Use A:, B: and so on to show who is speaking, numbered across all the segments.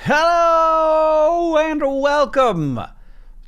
A: Hello and welcome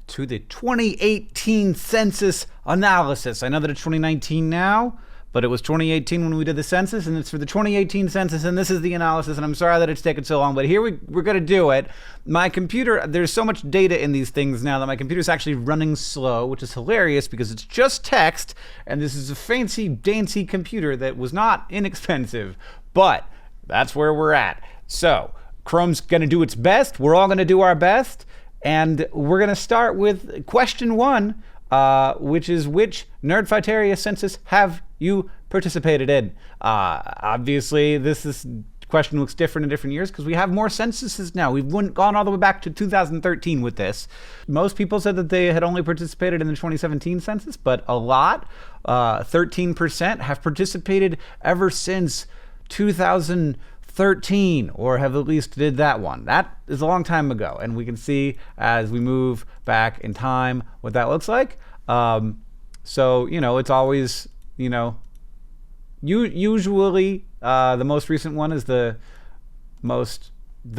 A: to the 2018 census analysis. I know that it's 2019 now, but it was 2018 when we did the census, and it's for the 2018 census, and this is the analysis, and I'm sorry that it's taken so long, but here we're going to do it. My computer, there's so much data in these things now that my computer's actually running slow, which is hilarious because it's just text, and this is a fancy, dancy computer that was not inexpensive, but that's where we're at. So Chrome's going to do its best. We're all going to do our best. And we're going to start with question one, which is which Nerdfighteria census have you participated in? Obviously, this question looks different in different years because we have more censuses now. We've gone all the way back to 2013 with this. Most people said that they had only participated in the 2017 census, but a lot, 13%, have participated ever since 2013, or have at least did that one. That is a long time ago, and we can see as we move back in time what that looks like. So, it's always, usually the most recent one is the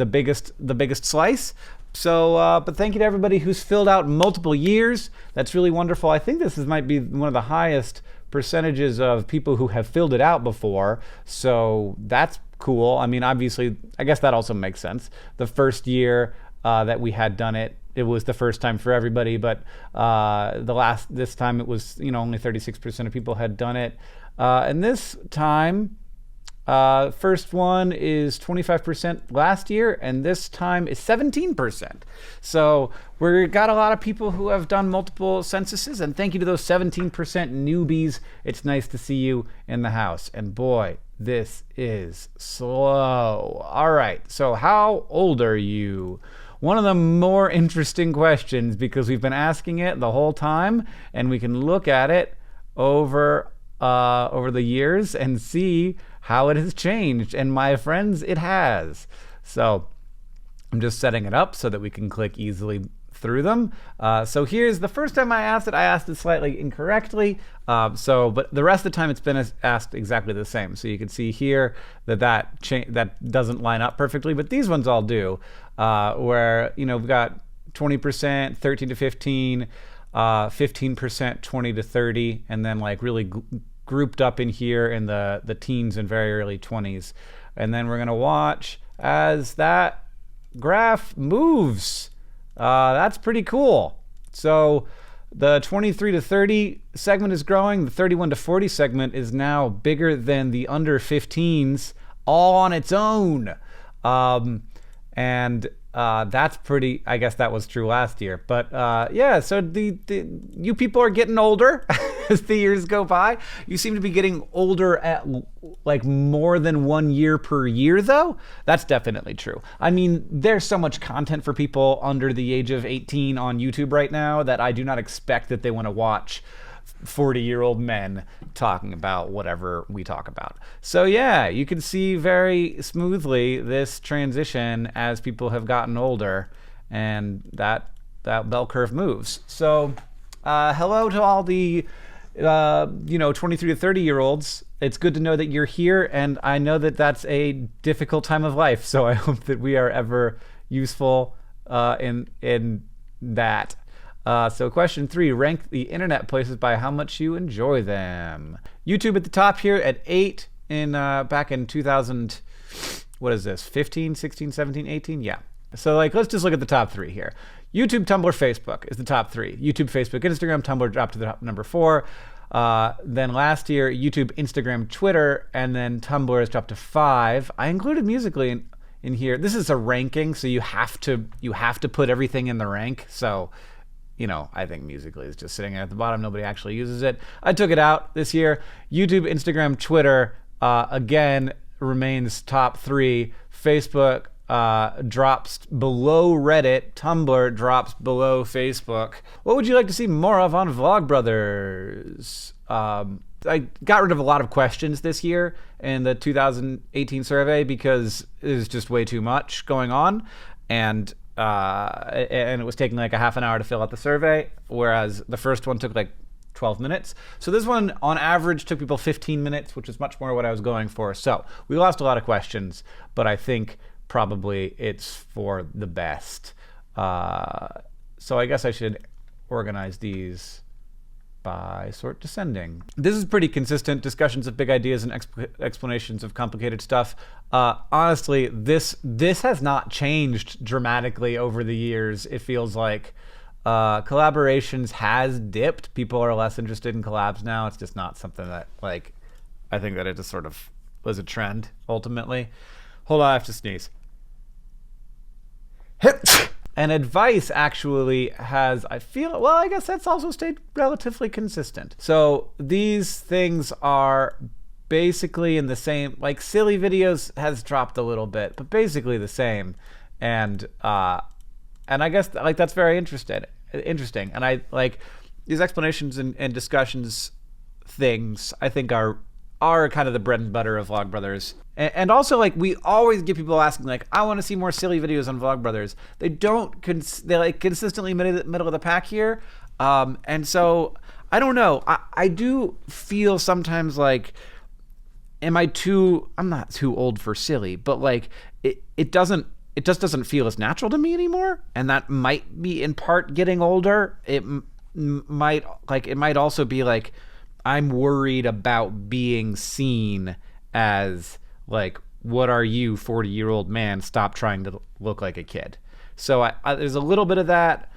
A: biggest slice. So, but thank you to everybody who's filled out multiple years. That's really wonderful. I think this might be one of the highest percentages of people who have filled it out before. So that's cool. I mean, obviously, I guess that also makes sense. The first year that we had done it, it was the first time for everybody, but this time it was, only 36% of people had done it. And this time, first one is 25% last year, and this time is 17%. So we've got a lot of people who have done multiple censuses, and thank you to those 17% newbies. It's nice to see you in the house. And boy, this is slow. All right, so how old are you? One of the more interesting questions, because we've been asking it the whole time, and we can look at it over the years and see how it has changed. And my friends, it has. So I'm just setting it up so that we can click easily through them. So here's the first time I asked it slightly incorrectly. But the rest of the time it's been asked exactly the same. So you can see here that doesn't line up perfectly, but these ones all do. Where we've got 20%, 13 to 15, 15%, 20 to 30, and then like really grouped up in here in the teens and very early 20s. And then we're gonna watch as that graph moves. That's pretty cool. So the 23 to 30 segment is growing. The 31 to 40 segment is now bigger than the under 15s all on its own. And that's pretty, I guess that was true last year. But yeah, so you people are getting older as the years go by. You seem to be getting older at like more than 1 year per year, though. That's definitely true. I mean, there's so much content for people under the age of 18 on YouTube right now that I do not expect that they want to watch 40-year-old men talking about whatever we talk about. So yeah, you can see very smoothly this transition as people have gotten older, and that bell curve moves. So hello to all the 23 to 30-year-olds. It's good to know that you're here, and I know that that's a difficult time of life, so I hope that we are ever useful in that. So question 3, rank the internet places by how much you enjoy them. YouTube at the top here at 8 back in 2000, what is this, 15, 16, 17, 18? Yeah. So let's just look at the top 3 here. YouTube, Tumblr, Facebook is the top 3. YouTube, Facebook, Instagram, Tumblr dropped to the top number 4. Then last year, YouTube, Instagram, Twitter, and then Tumblr has dropped to 5. I included Musical.ly in here. This is a ranking, so you have to put everything in the rank. So I think Musical.ly is just sitting at the bottom. Nobody actually uses it. I took it out this year. YouTube, Instagram, Twitter, again, remains top 3. Facebook drops below Reddit. Tumblr drops below Facebook. What would you like to see more of on Vlogbrothers? I got rid of a lot of questions this year in the 2018 survey because there's just way too much going on. And it was taking like a half an hour to fill out the survey, whereas the first one took like 12 minutes. So this one, on average, took people 15 minutes, which is much more what I was going for. So we lost a lot of questions, but I think probably it's for the best. So I guess I should organize these by sort descending. This is pretty consistent. Discussions of big ideas and explanations of complicated stuff. Honestly, this has not changed dramatically over the years. It feels like collaborations has dipped. People are less interested in collabs now. It's just not something that, like, I think that it just sort of was a trend ultimately. Hold on, I have to sneeze. And advice actually has, I guess that's also stayed relatively consistent. So these things are basically in the same, like silly videos has dropped a little bit, but basically the same. And I guess like that's very interesting. And I like these explanations and discussions things, I think are kind of the bread and butter of Vlogbrothers. And also, like, we always get people asking, like, I want to see more silly videos on Vlogbrothers. They don't, they're like consistently middle of the pack here. And so, I don't know. I do feel sometimes like, I'm not too old for silly, but like, it just doesn't feel as natural to me anymore. And that might be in part getting older. It might also be like, I'm worried about being seen as like, what are you, 40-year-old man? Stop trying to look like a kid. So there's a little bit of that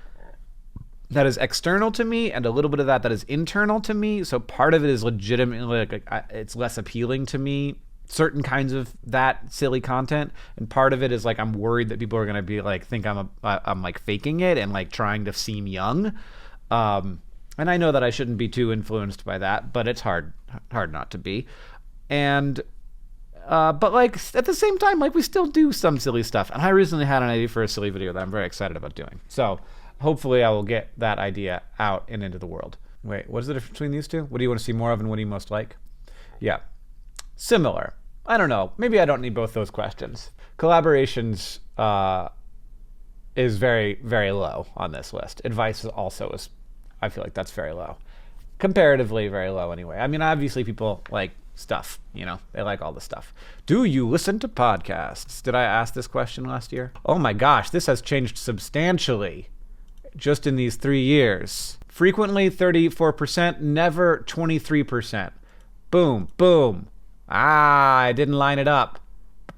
A: is external to me, and a little bit of that is internal to me. So part of it is legitimately like it's less appealing to me, certain kinds of that silly content, and part of it is like I'm worried that people are gonna be like think I'm like faking it and like trying to seem young. And I know that I shouldn't be too influenced by that, but it's hard not to be. And but like at the same time, like we still do some silly stuff. And I recently had an idea for a silly video that I'm very excited about doing. So hopefully I will get that idea out and into the world. Wait, what is the difference between these two? What do you want to see more of and what do you most like? Yeah, similar. I don't know. Maybe I don't need both those questions. Collaborations is very, very low on this list. Advice is I feel like that's very low. Comparatively very low anyway. I mean, obviously people like stuff, they like all the stuff. Do you listen to podcasts? Did I ask this question last year? Oh my gosh, this has changed substantially just in these 3 years. Frequently 34%, never 23%. Boom, boom. I didn't line it up.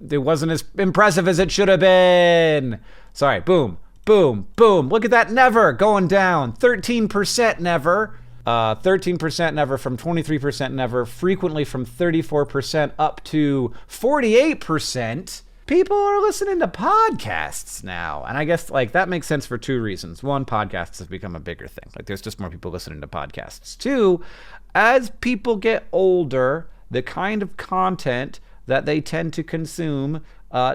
A: It wasn't as impressive as it should have been. Sorry, boom, boom, boom. Look at that, never going down. 13% never. 13% never, from 23% never, frequently from 34% up to 48%. People are listening to podcasts now. And I guess like that makes sense for two reasons. One, podcasts have become a bigger thing. Like there's just more people listening to podcasts. Two, as people get older, the kind of content that they tend to consume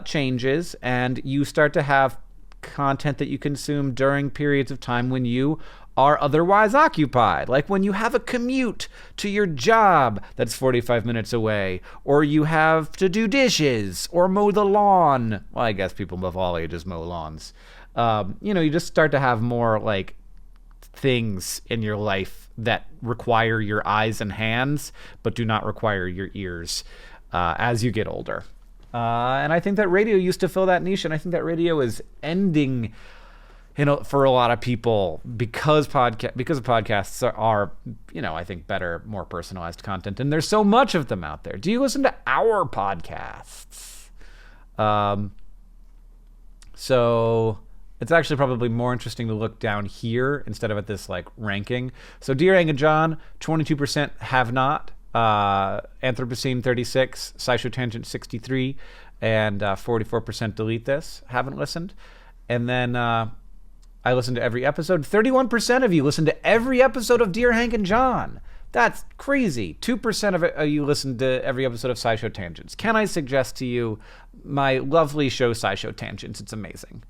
A: changes, and you start to have content that you consume during periods of time when you are otherwise occupied, like when you have a commute to your job that's 45 minutes away, or you have to do dishes or mow the lawn. Well, I guess people of all ages mow lawns. You just start to have more like things in your life that require your eyes and hands, but do not require your ears as you get older. And I think that radio used to fill that niche, and I think that radio is ending for a lot of people because of podcasts are, I think better, more personalized content, and there's so much of them out there. Do you listen to our podcasts? So it's actually probably more interesting to look down here instead of at this like ranking. So Dear Hank and John, 22% have not. Anthropocene 36, Sociotangent 63, and 44% delete this, haven't listened. And then I listened to every episode. 31% of you listen to every episode of Dear Hank and John. That's crazy. 2% of you listen to every episode of SciShow Tangents. Can I suggest to you my lovely show SciShow Tangents? It's amazing.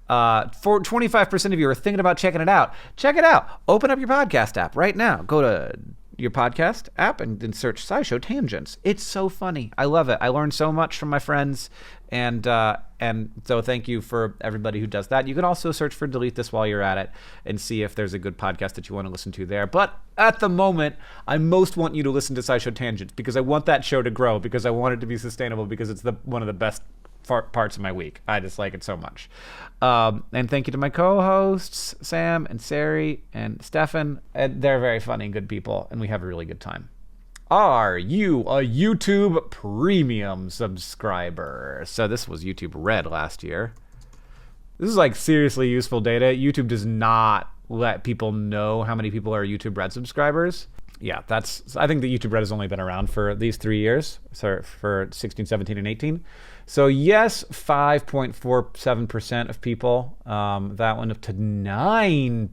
A: 25% of you are thinking about checking it out. Check it out. Open up your podcast app right now. Go to your podcast app and then search SciShow Tangents. It's so funny. I love it. I learned so much from my friends, and so thank you for everybody who does that. You can also search for Delete This while you're at it and see if there's a good podcast that you want to listen to there. But at the moment, I most want you to listen to SciShow Tangents because I want that show to grow, because I want it to be sustainable, because it's one of the best parts of my week. I just like it so much. And thank you to my co-hosts, Sam and Sari and Stefan. And they're very funny and good people, and we have a really good time. Are you a YouTube Premium subscriber? So this was YouTube Red last year. This is like seriously useful data. YouTube does not let people know how many people are YouTube Red subscribers. Yeah, I think the YouTube Red has only been around for these 3 years, so for 16, 17, and 18. So yes, 5.47% of people. That went up to 9%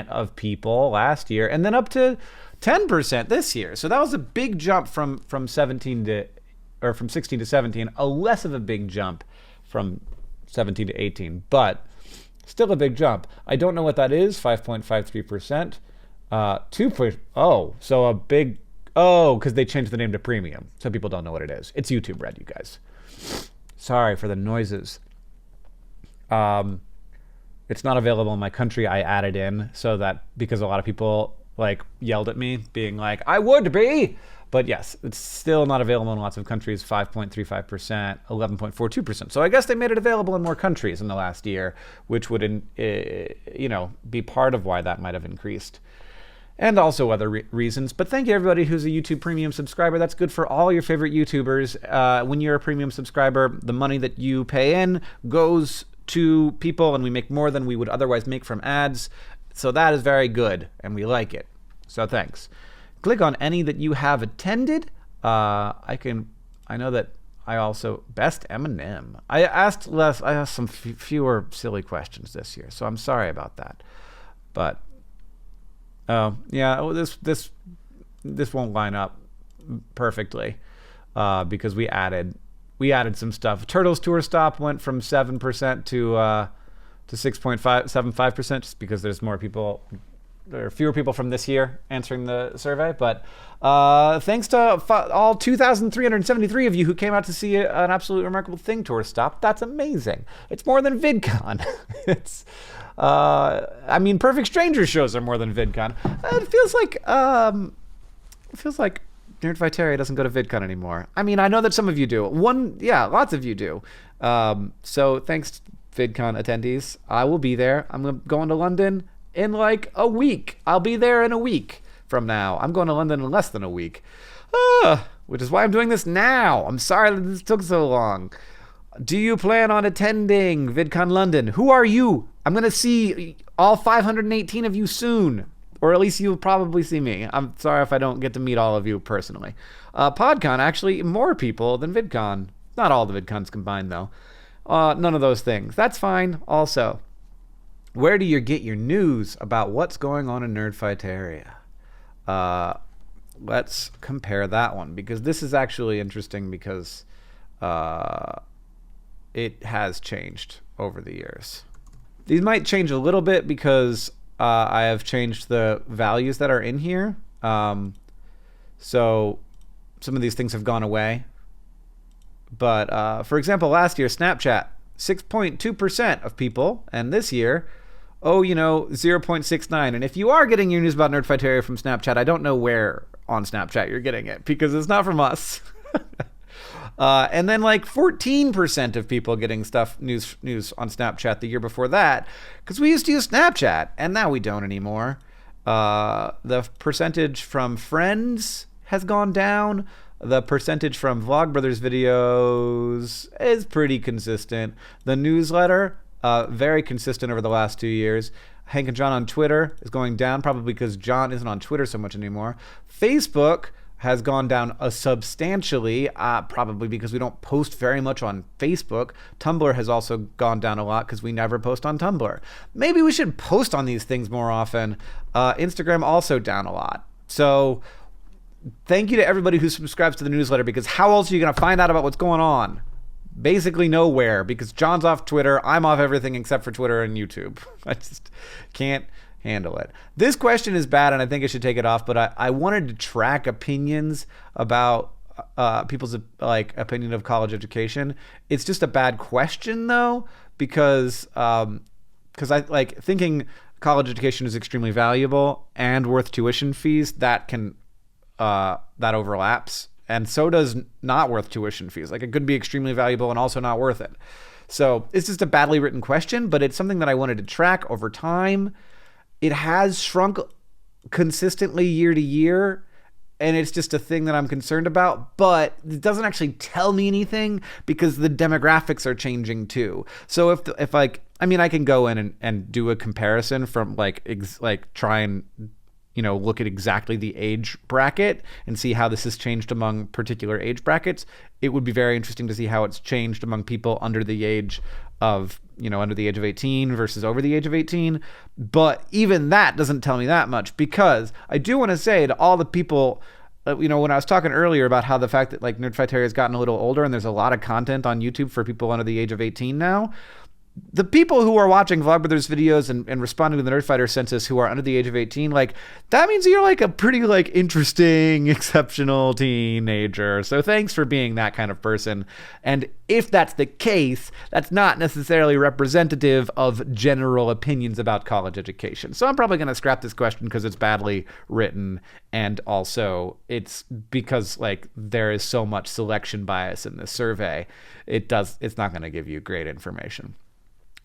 A: of people last year, and then up to 10% this year. So that was a big jump from 16 to 17. A less of a big jump from 17 to 18, but still a big jump. I don't know what that is. 5.53%. So a big, because they changed the name to Premium. Some people don't know what it is. It's YouTube Red, you guys. Sorry for the noises. It's not available in my country. I added in so that because a lot of people like yelled at me being like, I would be, but yes, it's still not available in lots of countries. 5.35%, 11.42%. So I guess they made it available in more countries in the last year, which would, be part of why that might have increased. And also other reasons. But thank you everybody who's a YouTube Premium subscriber. That's good for all your favorite YouTubers. When you're a Premium subscriber, the money that you pay in goes to people, and we make more than we would otherwise make from ads. So that is very good, and we like it. So thanks. Click on any that you have attended. I know that I also best Eminem. I asked some fewer silly questions this year, so I'm sorry about that. But this won't line up perfectly because we added some stuff. Turtles Tour Stop went from 7% to 6.75% just because there's more people. There are fewer people from this year answering the survey, but thanks to all 2,373 of you who came out to see an absolutely remarkable thing, Tour Stop. That's amazing. It's more than VidCon. Perfect Strangers shows are more than VidCon. It feels like Nerdfighteria doesn't go to VidCon anymore. I mean, I know that some of you do. Lots of you do. So thanks, VidCon attendees. I will be there. I'm going to London in like a week. I'll be there in a week from now. I'm going to London in less than a week, which is why I'm doing this now. I'm sorry that this took so long. Do you plan on attending VidCon London? Who are you? I'm going to see all 518 of you soon, or at least you'll probably see me. I'm sorry if I don't get to meet all of you personally. PodCon, actually, more people than VidCon. Not all the VidCons combined, though. None of those things. That's fine, also. Where do you get your news about what's going on in Nerdfighteria? Let's compare that one, because this is actually interesting because it has changed over the years. These might change a little bit because I have changed the values that are in here. So some of these things have gone away. But for example, last year, Snapchat, 6.2% of people, and this year, 0.69. And if you are getting your news about Nerdfighteria from Snapchat, I don't know where on Snapchat you're getting it, because it's not from us. And then like 14% of people getting news on Snapchat the year before that, because we used to use Snapchat, and now we don't anymore. The percentage from friends has gone down. The percentage from Vlogbrothers videos is pretty consistent. The newsletter, very consistent over the last 2 years. Hank and John on Twitter is going down, probably because John isn't on Twitter so much anymore. Facebook has gone down substantially, probably because we don't post very much on Facebook. Tumblr has also gone down a lot because we never post on Tumblr. Maybe we should post on these things more often. Instagram also down a lot. So thank you to everybody who subscribes to the newsletter, because how else are you going to find out about what's going on? Basically nowhere, because John's off Twitter. I'm off everything except for Twitter and YouTube. I just can't handle it. This question is bad, and I think I should take it off, but I wanted to track opinions about people's opinion of college education. It's just a bad question, though, because I like thinking college education is extremely valuable and worth tuition fees. That overlaps and so does not worth tuition fees. Like, it could be extremely valuable and also not worth it. So it's just a badly written question, but it's something that I wanted to track over time. It has shrunk consistently year to year, and it's just a thing that I'm concerned about, but it doesn't actually tell me anything because the demographics are changing too. So if like, I mean, I can go in and do a comparison from like try and, you know, look at exactly the age bracket and see how this has changed among particular age brackets. It would be very interesting to see how it's changed among people under the age of 18 versus over the age of 18. But even that doesn't tell me that much, because I do want to say to all the people, when I was talking earlier about how the fact that like Nerdfighteria has gotten a little older and there's a lot of content on YouTube for people under the age of 18 now, the people who are watching Vlogbrothers videos and responding to the Nerdfighter census who are under the age of 18, like, that means you're like a pretty like interesting, exceptional teenager. So thanks for being that kind of person. And if that's the case, that's not necessarily representative of general opinions about college education. So I'm probably going to scrap this question because it's badly written. And also it's because like there is so much selection bias in this survey. It's not going to give you great information.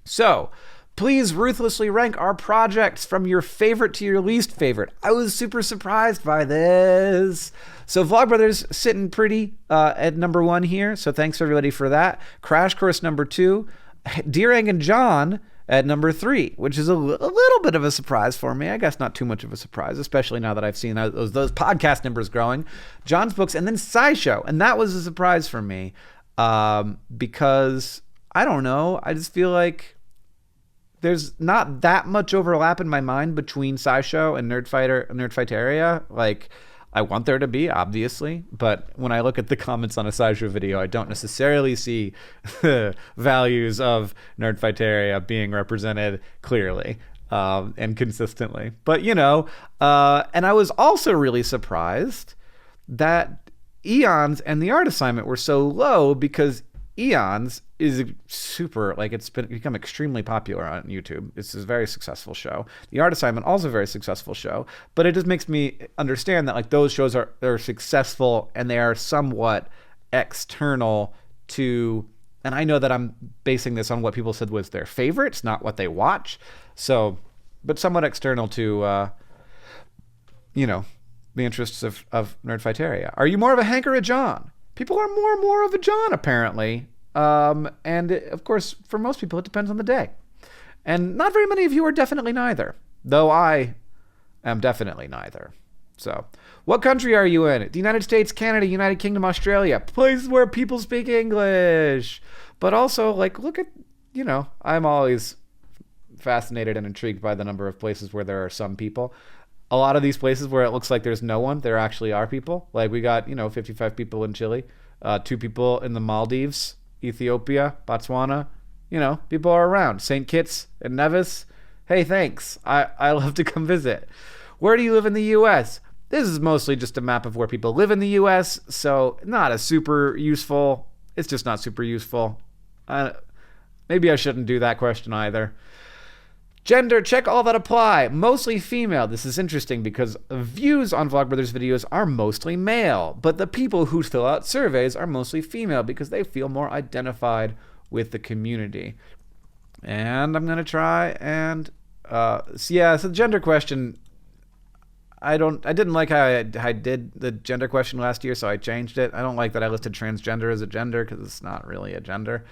A: So, please ruthlessly rank our projects from your favorite to your least favorite. I was super surprised by this. So, Vlogbrothers sitting pretty at number 1 here. So, thanks everybody for that. Crash Course number 2. Deerang and John at number 3, which is a little bit of a surprise for me. I guess not too much of a surprise, especially now that I've seen those podcast numbers growing. John's books, and then SciShow. And that was a surprise for me because, I don't know, I just feel like there's not that much overlap in my mind between SciShow and Nerdfighteria. Like, I want there to be, obviously, but when I look at the comments on a SciShow video, I don't necessarily see the values of Nerdfighteria being represented clearly and consistently. But, and I was also really surprised that Eons and the art assignment were so low, because Eons is super, like, it's become extremely popular on YouTube. It's a very successful show. The art assignment, also a very successful show, but it just makes me understand that like those shows are successful and they are somewhat external to, and I know that I'm basing this on what people said was their favorites, not what they watch. So, but somewhat external to, the interests of Nerdfighteria. Are you more of a Hank or a John? People are more of a John, apparently. And of course, for most people, it depends on the day. And not very many of you are definitely neither, though I am definitely neither. So, what country are you in? The United States, Canada, United Kingdom, Australia, places where people speak English. But also, like, look at, I'm always fascinated and intrigued by the number of places where there are some people. A lot of these places where it looks like there's no one, there actually are people. Like, we got, 55 people in Chile, 2 people in the Maldives, Ethiopia, Botswana. People are around. St. Kitts and Nevis. Hey, thanks. I love to come visit. Where do you live in the U.S.? This is mostly just a map of where people live in the U.S., so not a super useful. It's just not super useful. Maybe I shouldn't do that question either. Gender, check all that apply. Mostly female. This is interesting because views on Vlogbrothers videos are mostly male, but the people who fill out surveys are mostly female because they feel more identified with the community. And I'm going to try and, so the gender question, I didn't like how I did the gender question last year, so I changed it. I don't like that I listed transgender as a gender because it's not really a gender.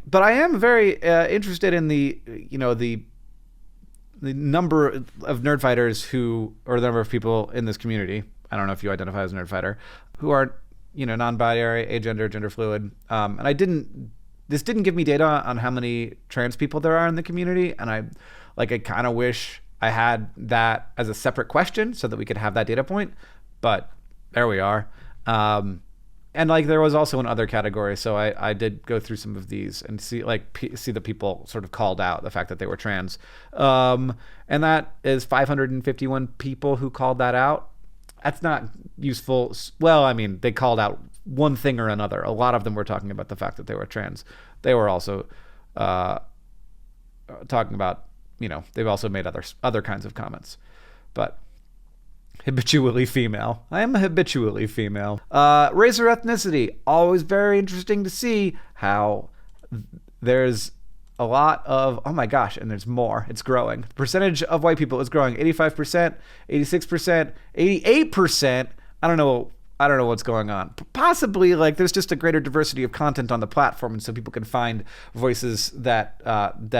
A: But I am very interested in the number of Nerdfighters or the number of people in this community, I don't know if you identify as a Nerdfighter, who are, non-binary, agender, gender fluid. And this didn't give me data on how many trans people there are in the community. And I kind of wish I had that as a separate question so that we could have that data point, but there we are. And like there was also another category, so I did go through some of these and see the people sort of called out the fact that they were trans, and that is 551 people who called that out. That's not useful. Well, I mean, they called out one thing or another. A lot of them were talking about the fact that they were trans. They were also talking about, they've also made other kinds of comments. But Habitually female. I am habitually female. Race or ethnicity. Always very interesting to see how there's a lot of, oh my gosh, and there's more. It's growing. The percentage of white people is growing. 85%, 86%, 88%. I don't know what's going on. Possibly, like, there's just a greater diversity of content on the platform, and so people can find voices that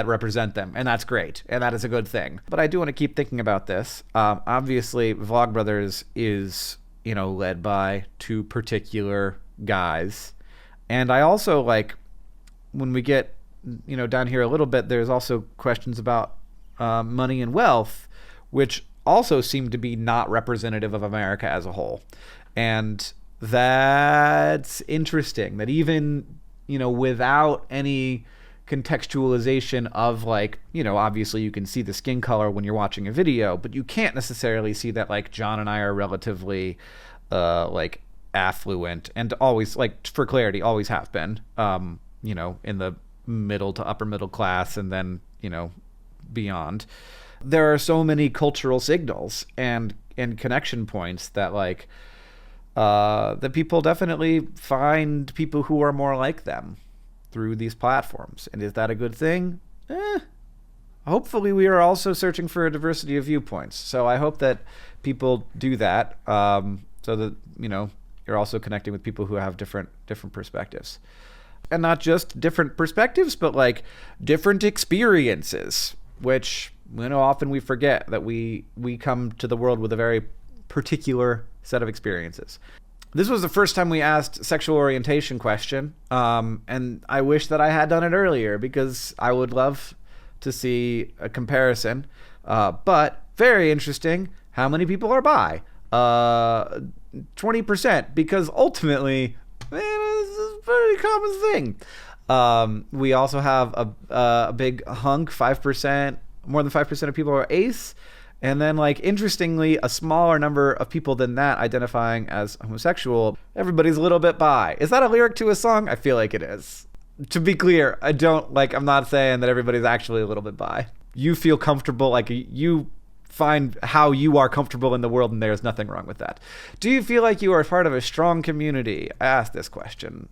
A: represent them, and that's great, and that is a good thing. But I do want to keep thinking about this. Obviously, Vlogbrothers is, led by two particular guys, and I also, like, when we get, down here a little bit, there's also questions about money and wealth, which also seem to be not representative of America as a whole. And that's interesting that even, without any contextualization of, like, obviously you can see the skin color when you're watching a video, but you can't necessarily see that, like, John and I are relatively, like, affluent and always, like, for clarity, always have been, in the middle to upper middle class and then, beyond. There are so many cultural signals and connection points that, like, that people definitely find people who are more like them through these platforms. And is that a good thing? Hopefully we are also searching for a diversity of viewpoints. So I hope that people do that, so that, you're also connecting with people who have different perspectives. And not just different perspectives, but, like, different experiences, which, often we forget that we come to the world with a very particular set of experiences. This was the first time we asked sexual orientation question, and I wish that I had done it earlier because I would love to see a comparison. But very interesting, how many people are bi? 20%, because ultimately, this is a very common thing. We also have a big hunk, 5%, more than 5% of people are ace. And then, like, interestingly, a smaller number of people than that identifying as homosexual. Everybody's a little bit bi. Is that a lyric to a song? I feel like it is. To be clear, I'm not saying that everybody's actually a little bit bi. You feel comfortable, like, you find how you are comfortable in the world, and there's nothing wrong with that. Do you feel like you are part of a strong community? I asked this question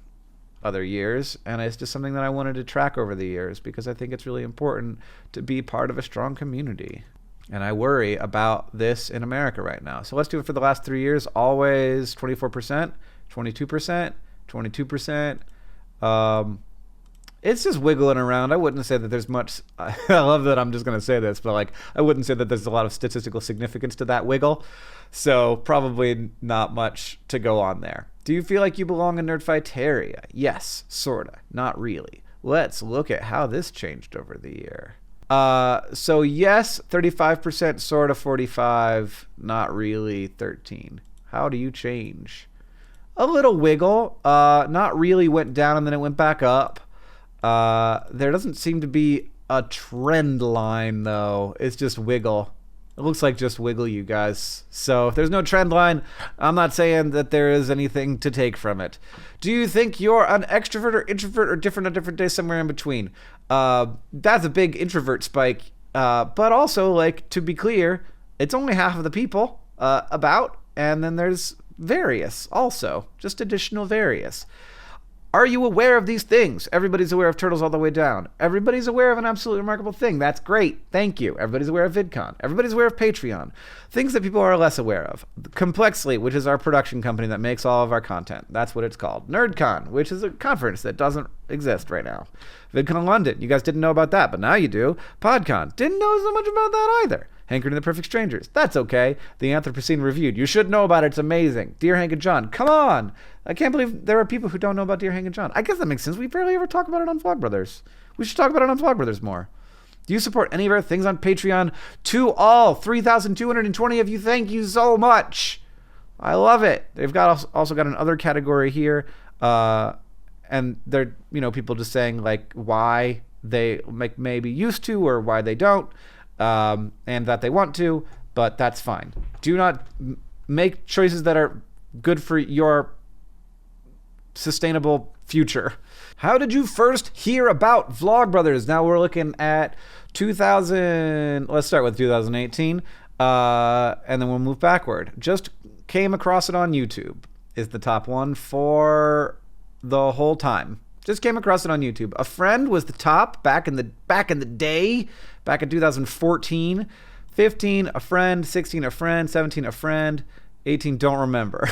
A: other years, and it's just something that I wanted to track over the years because I think it's really important to be part of a strong community. And I worry about this in America right now. So let's do it for the last 3 years. Always 24%, 22%, 22%. It's just wiggling around. I wouldn't say that there's much. I love that I'm just going to say this, but, like, I wouldn't say that there's a lot of statistical significance to that wiggle. So probably not much to go on there. Do you feel like you belong in Nerdfighteria? Yes, sorta. Not really. Let's look at how this changed over the year. So yes, 35%, sorta 45, not really 13. How do you change? A little wiggle. Not really went down and then it went back up. There doesn't seem to be a trend line though. It's just wiggle. It looks like just wiggle, you guys. So if there's no trend line, I'm not saying that there is anything to take from it. Do you think you're an extrovert or introvert or different on different days, somewhere in between? That's a big introvert spike. But also, like, to be clear, it's only half of the people about, and then there's various also, just additional various. Are you aware of these things? Everybody's aware of turtles all the way down. Everybody's aware of an absolutely remarkable thing. That's great. Thank you. Everybody's aware of VidCon. Everybody's aware of Patreon. Things that people are less aware of. Complexly, which is our production company that makes all of our content. That's what it's called. NerdCon, which is a conference that doesn't exist right now. VidCon London. You guys didn't know about that, but now you do. PodCon. Didn't know so much about that either. Hankering the Perfect Strangers. That's okay. The Anthropocene Reviewed. You should know about it. It's amazing. Dear Hank and John. Come on. I can't believe there are people who don't know about Dear Hank and John. I guess that makes sense. We barely ever talk about it on Vlogbrothers. We should talk about it on Vlogbrothers more. Do you support any of our things on Patreon? To all 3,220 of you, thank you so much. I love it. They've also got another category here. And they're, people just saying, like, why they maybe used to or why they don't. And that they want to, but that's fine. Do not make choices that are good for your sustainable future. How did you first hear about Vlogbrothers? Now we're looking at 2000. Let's start with 2018. And then we'll move backward. Just came across it on YouTube is the top one for the whole time. Just came across it on YouTube. A Friend was the top back in the day, back in 2014. 15, A Friend. 16, A Friend. 17, A Friend. 18, Don't Remember.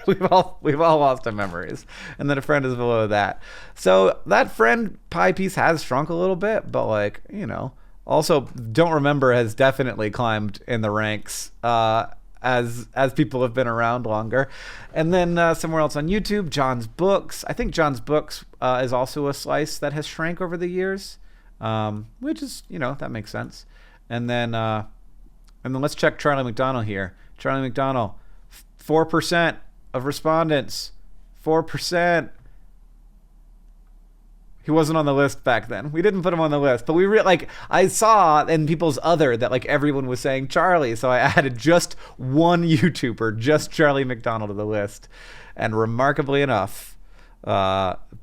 A: we've all lost our memories. And then A Friend is below that. So that Friend pie piece has shrunk a little bit, but like, you know, also Don't Remember has definitely climbed in the ranks as people have been around longer. And then somewhere else on YouTube, John's Books. I think John's Books is also a slice that has shrank over the years, which is, you know, that makes sense. And then let's check Charlie McDonnell here. Charlie McDonnell, 4% of respondents. 4%. He wasn't on the list back then. We didn't put him on the list, but I saw in people's other that like everyone was saying Charlie, so I added just one YouTuber, just Charlie McDonnell, to the list, and remarkably enough,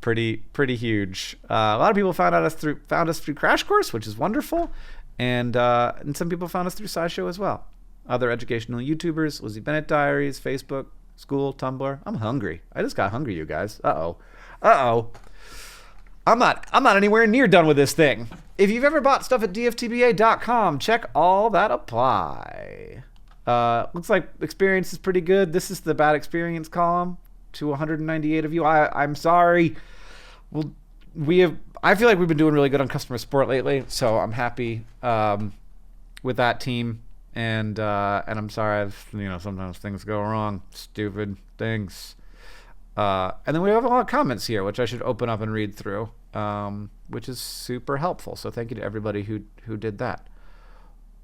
A: pretty huge. A lot of people found us through Crash Course, which is wonderful, and some people found us through SciShow as well. Other educational YouTubers, Lizzie Bennett Diaries, Facebook, School, Tumblr. I'm hungry. I just got hungry, you guys. Uh-oh. I'm not anywhere near done with this thing. If you've ever bought stuff at dftba.com, check all that apply. Looks like experience is pretty good. This is the bad experience column to 198 of you. I'm sorry. Well, I feel like we've been doing really good on customer support lately, so I'm happy with that team. And I'm sorry, sometimes things go wrong. Stupid things. And then we have a lot of comments here, which I should open up and read through, which is super helpful. So thank you to everybody who did that.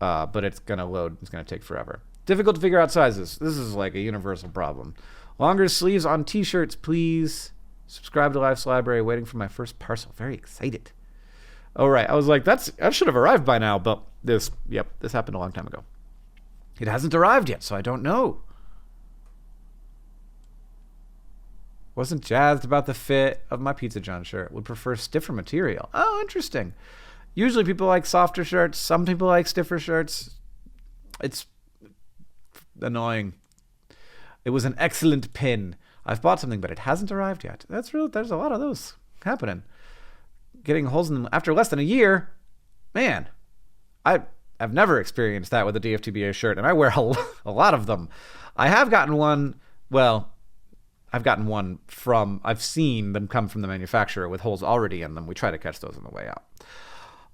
A: But it's going to load. It's going to take forever. Difficult to figure out sizes. This is like a universal problem. Longer sleeves on t-shirts, please. Subscribe to Life's Library. Waiting for my first parcel. Very excited. All right. I was like, that should have arrived by now. But this happened a long time ago. It hasn't arrived yet, so I don't know. Wasn't jazzed about the fit of my Pizza John shirt. Would prefer stiffer material. Oh, interesting. Usually people like softer shirts. Some people like stiffer shirts. It's annoying. It was an excellent pin. I've bought something, but it hasn't arrived yet. That's real. There's a lot of those happening. Getting holes in them after less than a year. Man, I've never experienced that with a DFTBA shirt, and I wear a lot of them. I have gotten one. Well, I've seen them come from the manufacturer with holes already in them. We try to catch those on the way out.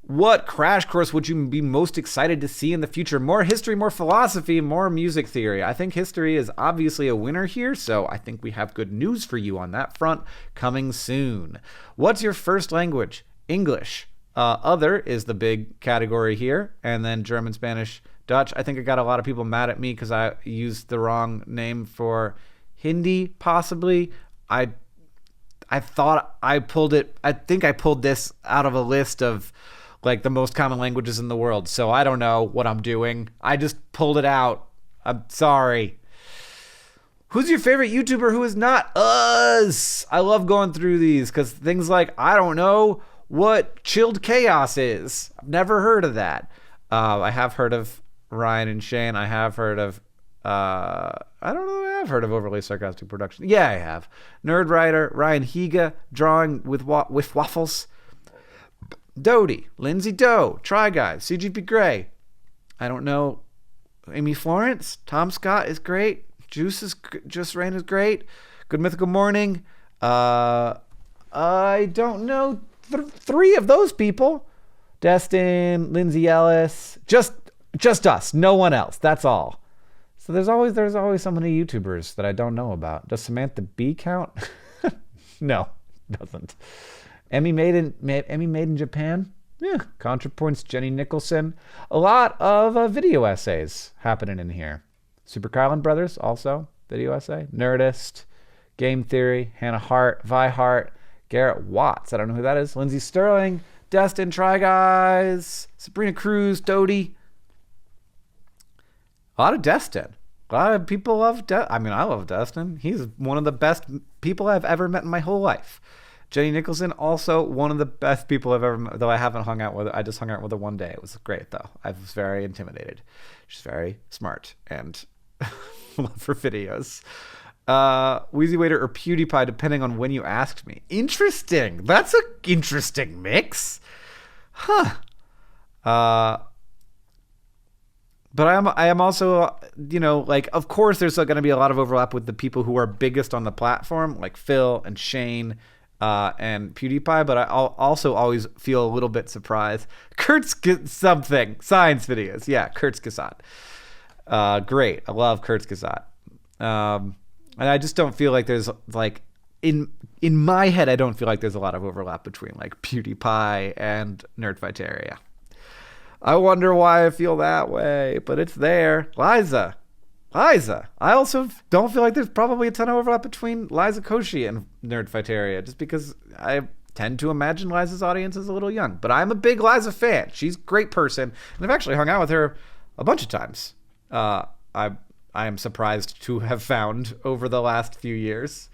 A: What Crash Course would you be most excited to see in the future? More history, more philosophy, more music theory. I think history is obviously a winner here, so I think we have good news for you on that front coming soon. What's your first language? English. Other is the big category here, and then German, Spanish, Dutch. I think I got a lot of people mad at me because I used the wrong name for Hindi, possibly. I thought I pulled it. I think I pulled this out of a list of like the most common languages in the world. So I don't know what I'm doing. I just pulled it out. I'm sorry. Who's your favorite YouTuber who is not us? I love going through these because things like, I don't know what Chilled Chaos is. I've never heard of that. I have heard of Ryan and Shane. I have heard of I don't know. I've heard of Overly Sarcastic Production. Yeah, I have. Nerdwriter, Ryan Higa, Drawing with Waffles, Doty, Lindsay Doe, Try Guys, CGP Grey. I don't know. Amy Florence, Tom Scott is great. Just Rain is great. Good Mythical Morning. I don't know three of those people. Destin, Lindsay Ellis, just us, no one else. That's all. So there's always so many YouTubers that I don't know about. Does Samantha Bee count? No, doesn't. Emmy made in Japan? Yeah. ContraPoints, Jenny Nicholson. A lot of video essays happening in here. Super Carlin Brothers, also video essay. Nerdist, Game Theory, Hannah Hart, Vi Hart, Garrett Watts. I don't know who that is. Lindsay Sterling, Destin, Try Guys, Sabrina Cruz, Doty. A lot of Destin. A lot of people love I love Destin. He's one of the best people I've ever met in my whole life. Jenny Nicholson, also one of the best people I've ever met, though I haven't hung out with her. I just hung out with her one day. It was great, though. I was very intimidated. She's very smart and love her videos. Wheezy Waiter or PewDiePie, depending on when you asked me. Interesting. That's an interesting mix. Huh. But I am also, like, of course there's going to be a lot of overlap with the people who are biggest on the platform, like Phil and Shane and PewDiePie, but I'll also always feel a little bit surprised. Kurt's something. Science videos. Yeah, Kurt's Gazat. Great. I love Kurt's Gazat. And I just don't feel like there's, like, in my head, I don't feel like there's a lot of overlap between, like, PewDiePie and Nerdfighteria. I wonder why I feel that way, but it's there. Liza. I also don't feel like there's probably a ton of overlap between Liza Koshy and Nerdfighteria, just because I tend to imagine Liza's audience is a little young. But I'm a big Liza fan. She's a great person, and I've actually hung out with her a bunch of times. I am surprised to have found over the last few years.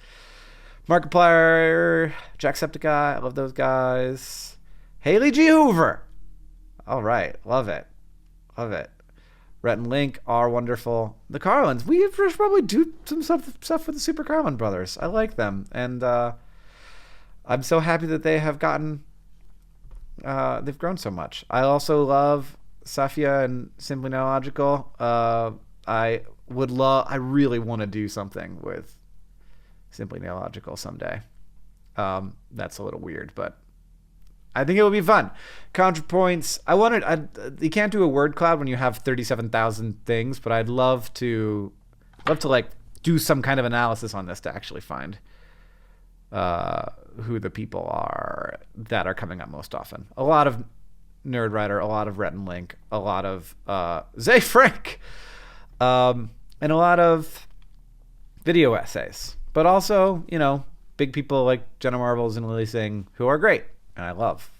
A: Markiplier, Jacksepticeye, I love those guys. Haley G. Hoover. All right. Love it. Rhett and Link are wonderful. The Carlins. We should probably do some stuff with the Super Carlin brothers. I like them. And I'm so happy that they have gotten... they've grown so much. I also love Safia and Simply Nailogical. I really want to do something with Simply Nailogical someday. That's a little weird, but I think it would be fun. ContraPoints. You can't do a word cloud when you have 37,000 things, but I'd love to like do some kind of analysis on this to actually find who the people are that are coming up most often. A lot of Nerdwriter, a lot of Rhett and Link, a lot of Zay Frank, and a lot of video essays. But also, big people like Jenna Marbles and Lily Singh, who are great. And I love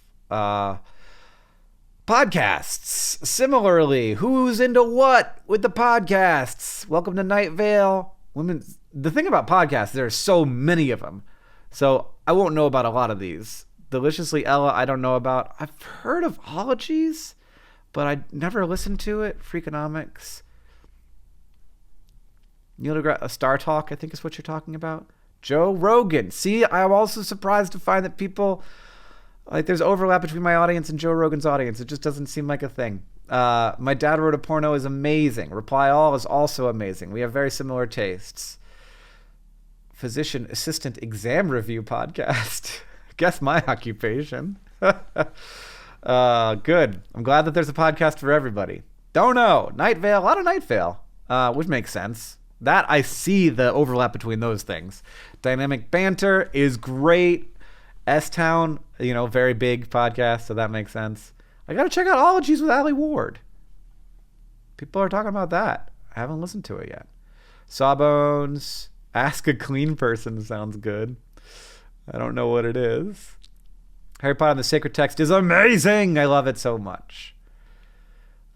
A: podcasts. Similarly, who's into what with the podcasts? Welcome to Night Vale. The thing about podcasts, there are so many of them. So I won't know about a lot of these. Deliciously Ella, I don't know about. I've heard of Ologies, but I never listened to it. Freakonomics. Neil deGrasse, Star Talk, I think is what you're talking about. Joe Rogan. See, I'm also surprised to find that people... Like, there's overlap between my audience and Joe Rogan's audience. It just doesn't seem like a thing. My Dad Wrote a Porno is amazing. Reply All is also amazing. We have very similar tastes. Physician Assistant Exam Review Podcast. Guess my occupation. Good. I'm glad that there's a podcast for everybody. Don't know. Night Vale. A lot of Night Vale, which makes sense. That I see the overlap between those things. Dynamic Banter is great. S-Town, very big podcast, so that makes sense. I gotta check out Ologies with Ali Ward. People are talking about that. I haven't listened to it yet. Sawbones, Ask a Clean Person sounds good. I don't know what it is. Harry Potter and the Sacred Text is amazing. I love it so much.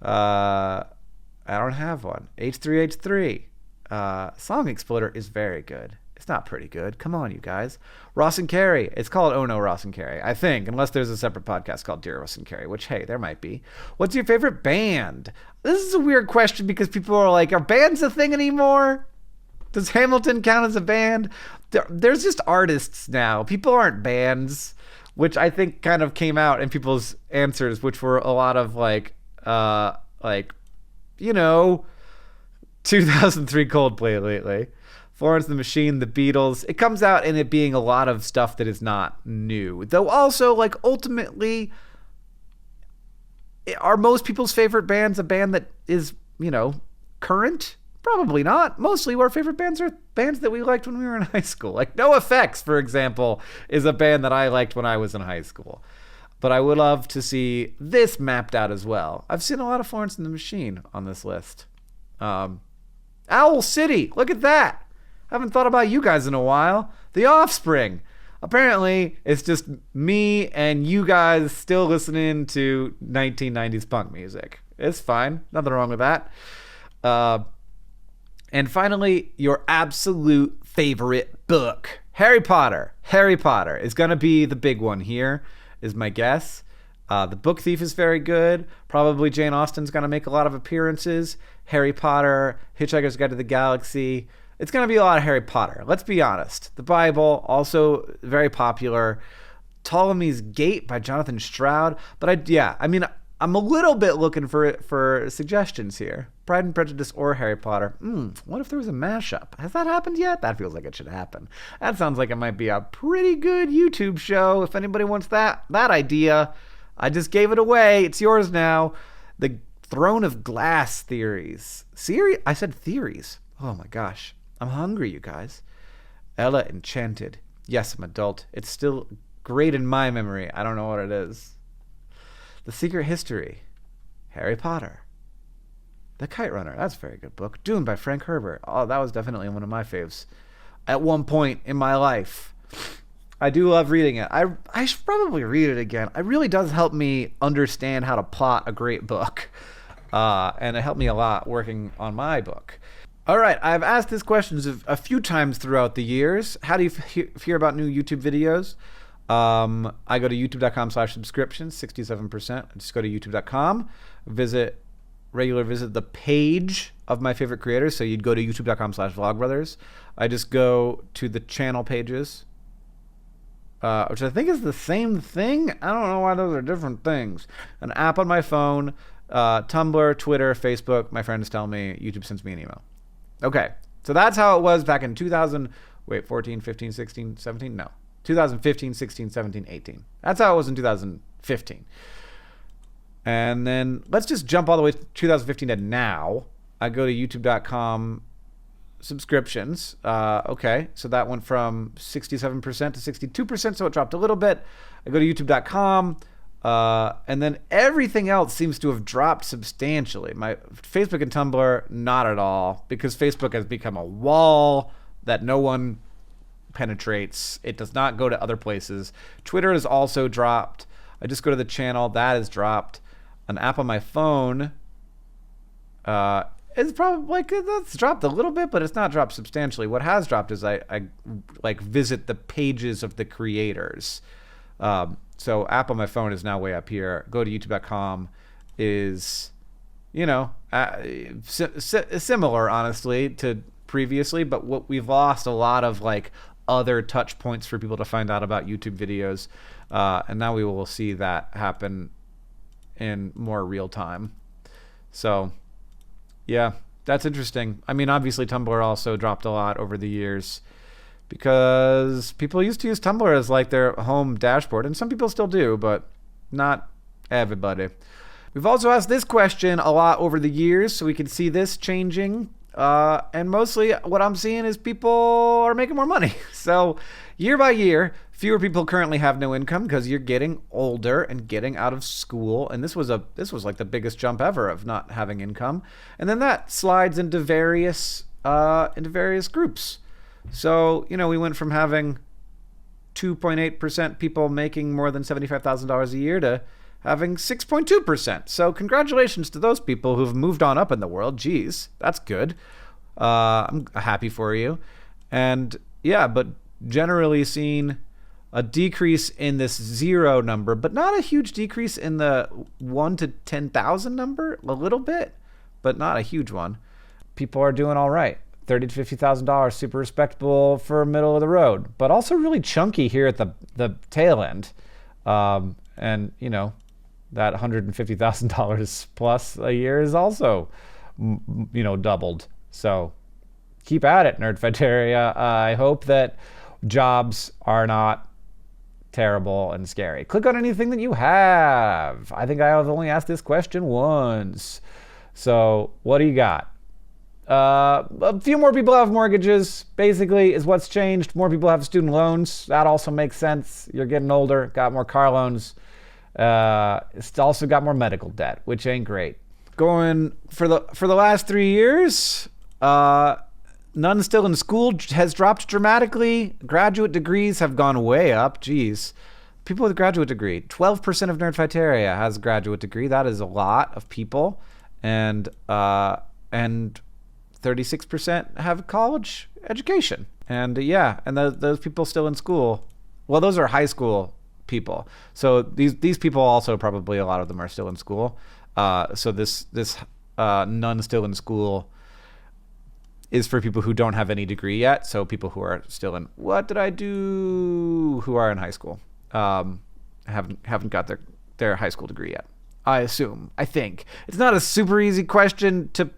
A: I don't have one. H3H3. Song Exploder is very good. It's not pretty good. Come on, you guys. Ross and Carrie. It's called Oh No, Ross and Carrie, I think, unless there's a separate podcast called Dear Ross and Carrie, which, hey, there might be. What's your favorite band? This is a weird question because people are like, are bands a thing anymore? Does Hamilton count as a band? There's just artists now. People aren't bands, which I think kind of came out in people's answers, which were a lot of 2003 Coldplay lately. Florence and the Machine, the Beatles. It comes out in it being a lot of stuff that is not new. Though also, ultimately, are most people's favorite bands a band that is, current? Probably not. Mostly our favorite bands are bands that we liked when we were in high school. Like NoFX, for example, is a band that I liked when I was in high school. But I would love to see this mapped out as well. I've seen a lot of Florence and the Machine on this list. Owl City, look at that. I haven't thought about you guys in a while. The Offspring. Apparently, it's just me and you guys still listening to 1990s punk music. It's fine. Nothing wrong with that. And finally, your absolute favorite book. Harry Potter. Harry Potter is going to be the big one here, is my guess. The Book Thief is very good. Probably Jane Austen's going to make a lot of appearances. Harry Potter, Hitchhiker's Guide to the Galaxy. It's going to be a lot of Harry Potter. Let's be honest. The Bible, also very popular. Ptolemy's Gate by Jonathan Stroud. But I'm a little bit looking for suggestions here. Pride and Prejudice or Harry Potter. What if there was a mashup? Has that happened yet? That feels like it should happen. That sounds like it might be a pretty good YouTube show. If anybody wants that idea, I just gave it away. It's yours now. The Throne of Glass theories. I said theories. Oh my gosh. I'm hungry, you guys. Ella Enchanted. Yes, I'm adult. It's still great in my memory. I don't know what it is. The Secret History. Harry Potter. The Kite Runner. That's a very good book. Dune by Frank Herbert. Oh, that was definitely one of my faves at one point in my life. I do love reading it. I should probably read it again. It really does help me understand how to plot a great book. And it helped me a lot working on my book. All right, I've asked this question a few times throughout the years. How do you hear about new YouTube videos? I go to youtube.com/subscriptions, 67%. Just go to youtube.com, visit the page of my favorite creators. So you'd go to youtube.com/vlogbrothers. I just go to the channel pages, which I think is the same thing. I don't know why those are different things. An app on my phone, Tumblr, Twitter, Facebook. My friends tell me YouTube sends me an email. Okay, so that's how it was back in 14, 15, 16, 17? No. 2015, 16, 17, 18. That's how it was in 2015. And then let's just jump all the way to 2015 to now. I go to youtube.com subscriptions. Okay, so that went from 67% to 62%, so it dropped a little bit. I go to youtube.com. And then everything else seems to have dropped substantially. My Facebook and Tumblr, not at all, because Facebook has become a wall that no one penetrates. It does not go to other places. Twitter has also dropped. I just go to the channel. That has dropped. An app on my phone is probably that's dropped a little bit, but it's not dropped substantially. What has dropped is I visit the pages of the creators. So app on my phone is now way up here. Go to youtube.com is, similar, honestly, to previously, but what we've lost a lot of other touch points for people to find out about YouTube videos. And now we will see that happen in more real time. So yeah, that's interesting. I mean, obviously Tumblr also dropped a lot over the years, because people used to use Tumblr as their home dashboard, and some people still do, but not everybody. We've also asked this question a lot over the years, so we can see this changing. And mostly what I'm seeing is people are making more money. So year by year, fewer people currently have no income because you're getting older and getting out of school. And this was the biggest jump ever of not having income. And then that slides into various groups. So, we went from having 2.8% people making more than $75,000 a year to having 6.2%. So congratulations to those people who've moved on up in the world. Geez, that's good. I'm happy for you. And yeah, but generally seeing a decrease in this zero number, but not a huge decrease in the 1 to 10,000 number. A little bit, but not a huge one. People are doing all right. $30,000 to $50,000, super respectable for middle of the road, but also really chunky here at the tail end. And that $150,000 plus a year is also, doubled. So keep at it, Nerdfighteria. I hope that jobs are not terrible and scary. Click on anything that you have. I think I have only asked this question once. So what do you got? A few more people have mortgages, basically, is what's changed. More people have student loans. That also makes sense. You're getting older, got more car loans. It's also got more medical debt, which ain't great. Going for the last 3 years, none still in school has dropped dramatically. Graduate degrees have gone way up. Geez. People with a graduate degree. 12% of Nerdfighteria has a graduate degree. That is a lot of people. And 36% have college education. And and those people still in school. Well, those are high school people. So these people also, probably a lot of them are still in school. So this none still in school is for people who don't have any degree yet. So people who are still in who are in high school, haven't got their high school degree yet. I think it's not a super easy question to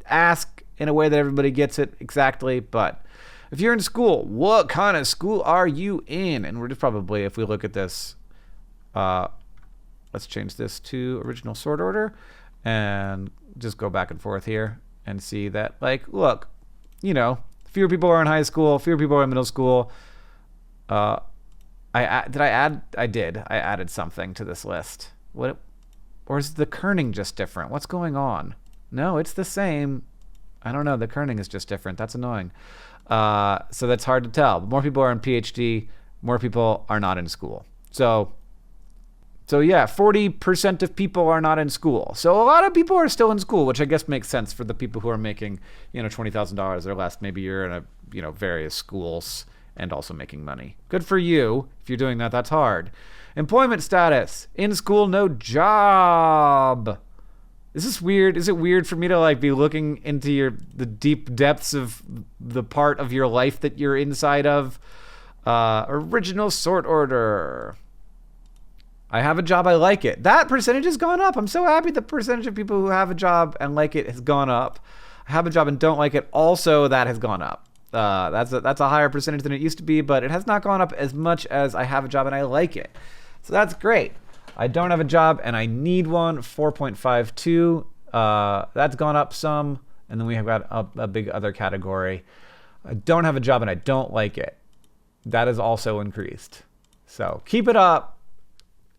A: ask in a way that everybody gets it exactly, but if you're in school, what kind of school are you in? And we're just probably, if we look at this, let's change this to original sort order and just go back and forth here and see that, like, look, fewer people are in high school, fewer people are in middle school. I added something to this list. What? Or is the kerning just different? What's going on? No, it's the same. I don't know. The kerning is just different. That's annoying. So that's hard to tell. More people are in PhD. More people are not in school. So 40% of people are not in school. So a lot of people are still in school, which I guess makes sense for the people who are making, $20,000 or less. Maybe you're in various schools and also making money. Good for you. If you're doing that, that's hard. Employment status. In school, no job. Is this weird? Is it weird for me to be looking into the deep depths of the part of your life that you're inside of? Original sort order. I have a job, I like it. That percentage has gone up. I'm so happy the percentage of people who have a job and like it has gone up. I have a job and don't like it, also that has gone up. That's a higher percentage than it used to be, but it has not gone up as much as I have a job and I like it. So that's great. I don't have a job and I need one, 4.52. That's gone up some. And then we have got a big other category. I don't have a job and I don't like it. That has also increased. So keep it up.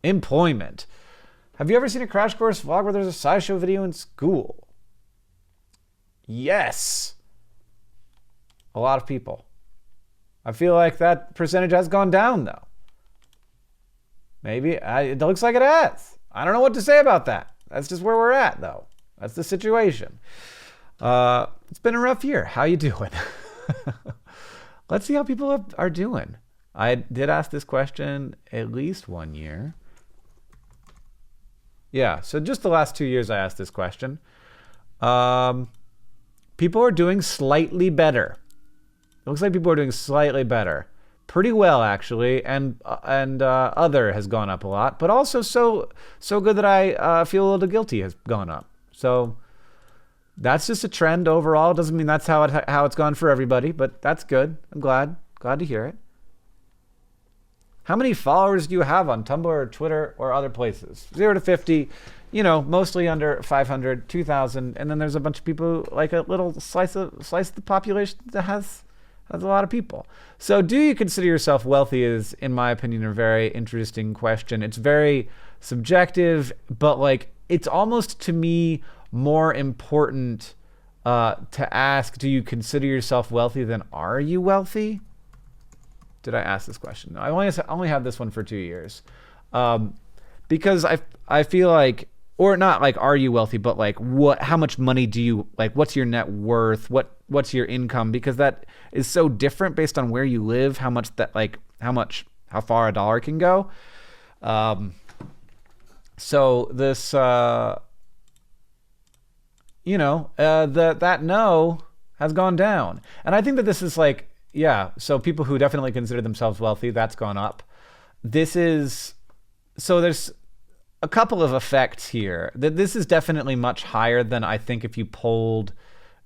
A: Employment. Have you ever seen a Crash Course vlog where there's a SciShow video in school? Yes. A lot of people. I feel like that percentage has gone down, though. Maybe. It looks like it has. I don't know what to say about that. That's just where we're at, though. That's the situation. It's been a rough year. How you doing? Let's see how people are doing. I did ask this question at least one year. Yeah, so just the last 2 years I asked this question. People are doing slightly better. It looks like people are doing slightly better. Pretty well, actually, and other has gone up a lot, but also so good that I feel a little guilty has gone up. So that's just a trend overall. Doesn't mean that's how it's gone for everybody, but that's good. I'm glad to hear it. How many followers do you have on Tumblr or Twitter or other places? 0 to 50, mostly under 500, 2,000, and then there's a bunch of people, like a little slice of the population that has a lot of people. So do you consider yourself wealthy is, in my opinion, a very interesting question. It's very subjective, but it's almost, to me, more important to ask, do you consider yourself wealthy than are you wealthy? Did I ask this question? No, I only have this one for 2 years. Because I feel like, or not are you wealthy, but how much money do you, what's your net worth? What's your income? Because that is so different based on where you live, how how far a dollar can go. So this, that no has gone down. And I think that this is so people who definitely consider themselves wealthy, that's gone up. There's a couple of effects here. This is definitely much higher than I think if you polled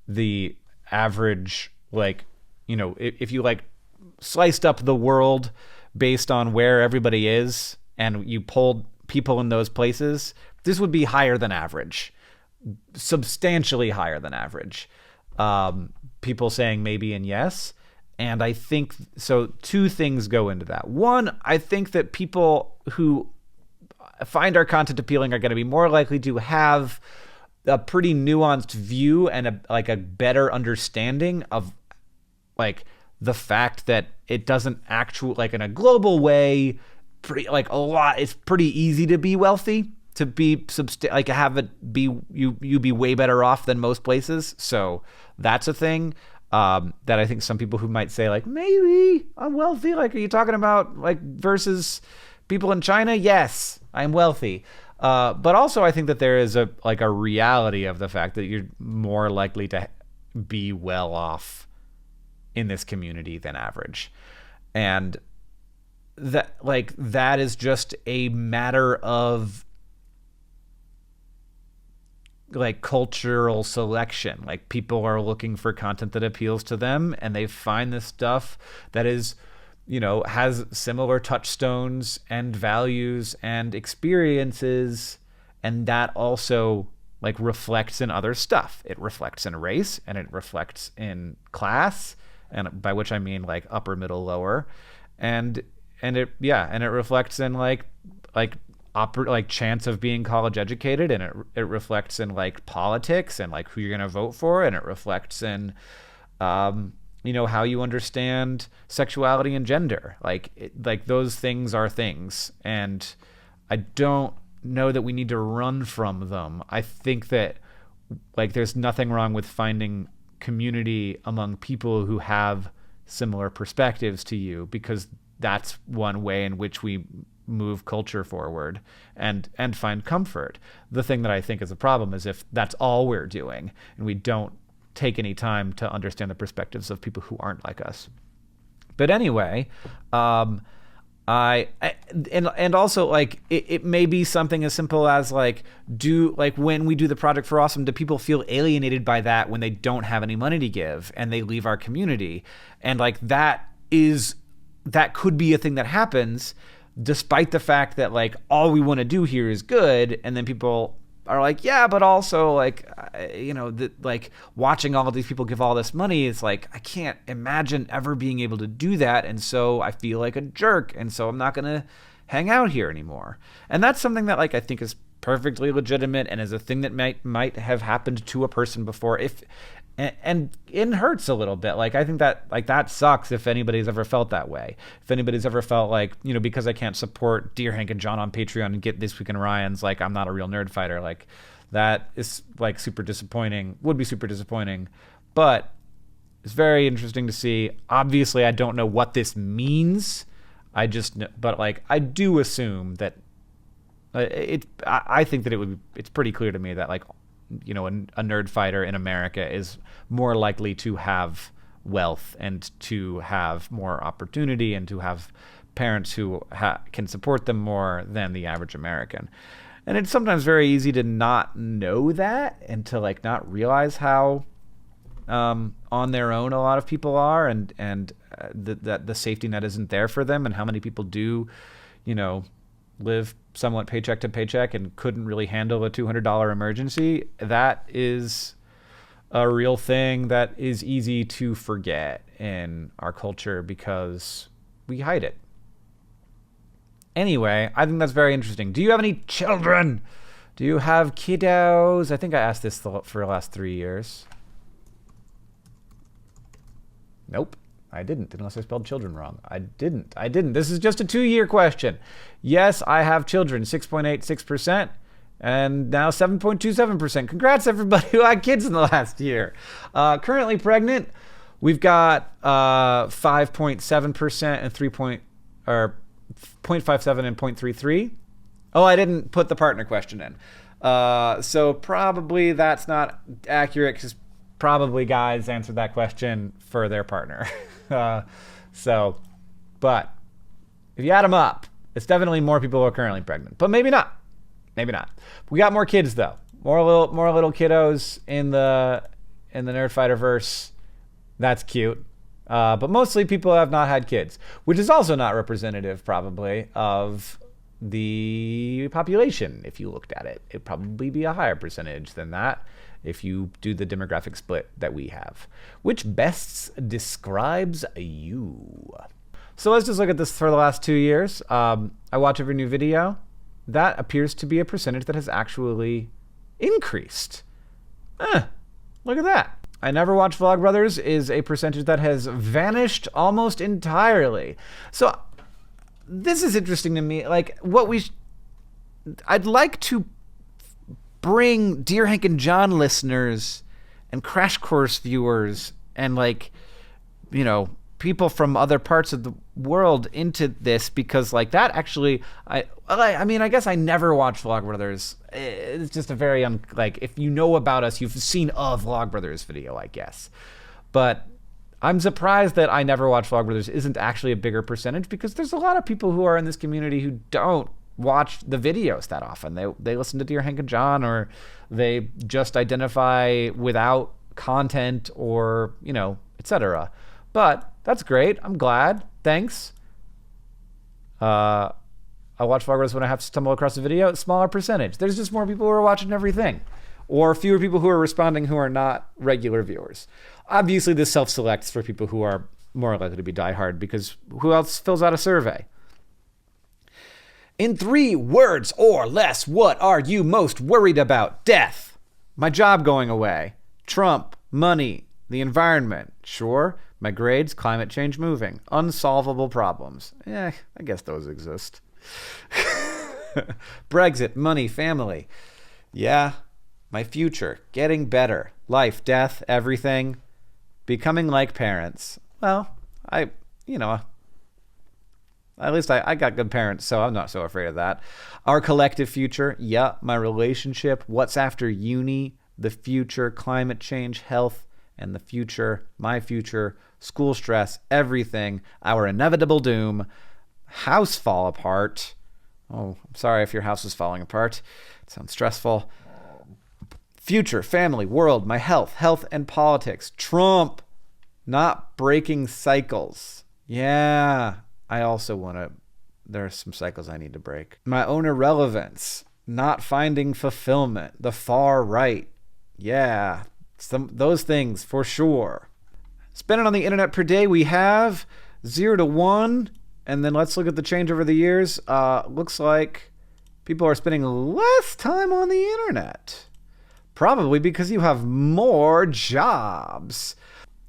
A: the average, if you sliced up the world based on where everybody is and you polled people in those places, this would be higher than average, substantially higher than average. People saying maybe and yes. And I think, so two things go into that. One, I think that people who find our content appealing are going to be more likely to have a pretty nuanced view and a better understanding of the fact that it doesn't actually, in a global way, pretty a lot, it's pretty easy to be wealthy. to be like have it be you be way better off than most places. So that's a thing that I think some people who might say like, maybe I'm wealthy. Like, are you talking about like versus people in China? Yes, I'm wealthy. But also I think that there is a reality of the fact that you're more likely to be well off in this community than average. And that is just a matter of like cultural selection. Like, people are looking for content that appeals to them, and they find this stuff that is, has similar touchstones and values and experiences, and that also like reflects in other stuff. It reflects in race, and it reflects in class, and by which I mean like upper, middle, lower, and it reflects in like chance of being college educated, and it reflects in like politics and like who you're going to vote for, and it reflects in how you understand sexuality and gender. Like those things are things, and I don't know that we need to run from them. I think that like there's nothing wrong with finding community among people who have similar perspectives to you, because that's one way in which we move culture forward and find comfort. The thing that I think is a problem is if that's all we're doing and we don't take any time to understand the perspectives of people who aren't like us. But anyway, and also like it may be something as simple as like when we do the Project for Awesome, do people feel alienated by that when they don't have any money to give and they leave our community? And like that could be a thing that happens, despite the fact that like all we want to do here is good, and then people are like, yeah, but also like like watching all of these people give all this money, it's like I can't imagine ever being able to do that, and so I feel like a jerk, and so I'm not gonna hang out here anymore. And that's something that like I think is perfectly legitimate and is a thing that might have happened to a person before, and it hurts a little bit. Like I think that like that sucks if anybody's ever felt that way. If anybody's ever felt like, because I can't support Dear Hank and John on Patreon and get This Week in Ryan's, like I'm not a real nerd fighter. Like that is like super disappointing, would be super disappointing, but it's very interesting to see. Obviously I don't know what this means. But like I do assume that I think that it's pretty clear to me that like, a nerd fighter in America is more likely to have wealth and to have more opportunity and to have parents who can support them more than the average American. And it's sometimes very easy to not know that and to like not realize how on their own a lot of people are, and that the safety net isn't there for them, and how many people do, live somewhat paycheck to paycheck and couldn't really handle a $200 emergency. That is a real thing that is easy to forget in our culture because we hide it. Anyway, I think that's very interesting. Do you have any children? Do you have kiddos? I think I asked this for the last 3 years. Nope. I didn't, unless I spelled children wrong. I didn't. This is just a 2-year question. Yes, I have children, 6.86%, and now 7.27%. Congrats, everybody who had kids in the last year. Currently pregnant, we've got 5.7% and 0.57 and 0.33. Oh, I didn't put the partner question in. So probably that's not accurate, because probably guys answered that question for their partner. But if you add them up, it's definitely more people who are currently pregnant, but maybe not. We got more kids though, more little kiddos in the Nerdfighterverse. That's cute. But mostly people have not had kids, which is also not representative probably of the population. If you looked at it, it'd probably be a higher percentage than that if you do the demographic split that we have. Which best describes you? So let's just look at this for the last 2 years. I watch every new video. That appears to be a percentage that has actually increased. Look at that. I Never Watch Vlogbrothers is a percentage that has vanished almost entirely. So this is interesting to me. Like, what we I'd like to bring Dear Hank and John listeners and Crash Course viewers and people from other parts of the world into this, because like that actually, I mean, I guess I never watched Vlogbrothers. It's just a very, if you know about us, you've seen a Vlogbrothers video, I guess. But I'm surprised that I never watched Vlogbrothers isn't actually a bigger percentage, because there's a lot of people who are in this community who don't watch the videos that often. They listen to Dear Hank and John, or they just identify without content, or, etc. But that's great. I'm glad. Thanks. I watch Vlogbrothers when I have to stumble across a video. Smaller percentage. There's just more people who are watching everything, or fewer people who are responding who are not regular viewers. Obviously, this self-selects for people who are more likely to be diehard, because who else fills out a survey? In 3 words or less, what are you most worried about? Death. My job going away. Trump. Money. The environment. Sure. My grades. Climate change. Moving. Unsolvable problems. I guess those exist. Brexit. Money. Family. Yeah. My future. Getting better. Life. Death. Everything. Becoming like parents. Well, at least I got good parents, so I'm not so afraid of that. Our collective future. Yeah. My relationship. What's after uni. The future. Climate change. Health. And the future. My future. School stress. Everything. Our inevitable doom. House fall apart. Oh, I'm sorry if your house is falling apart. It sounds stressful. Future, family, world, my health and politics. Trump, not breaking cycles. Yeah, I also want to, there are some cycles I need to break. My own irrelevance, not finding fulfillment. The far right. Yeah, those things for sure. Spending on the internet per day, we have 0 to 1. And then let's look at the change over the years. Looks like people are spending less time on the internet. Probably because you have more jobs.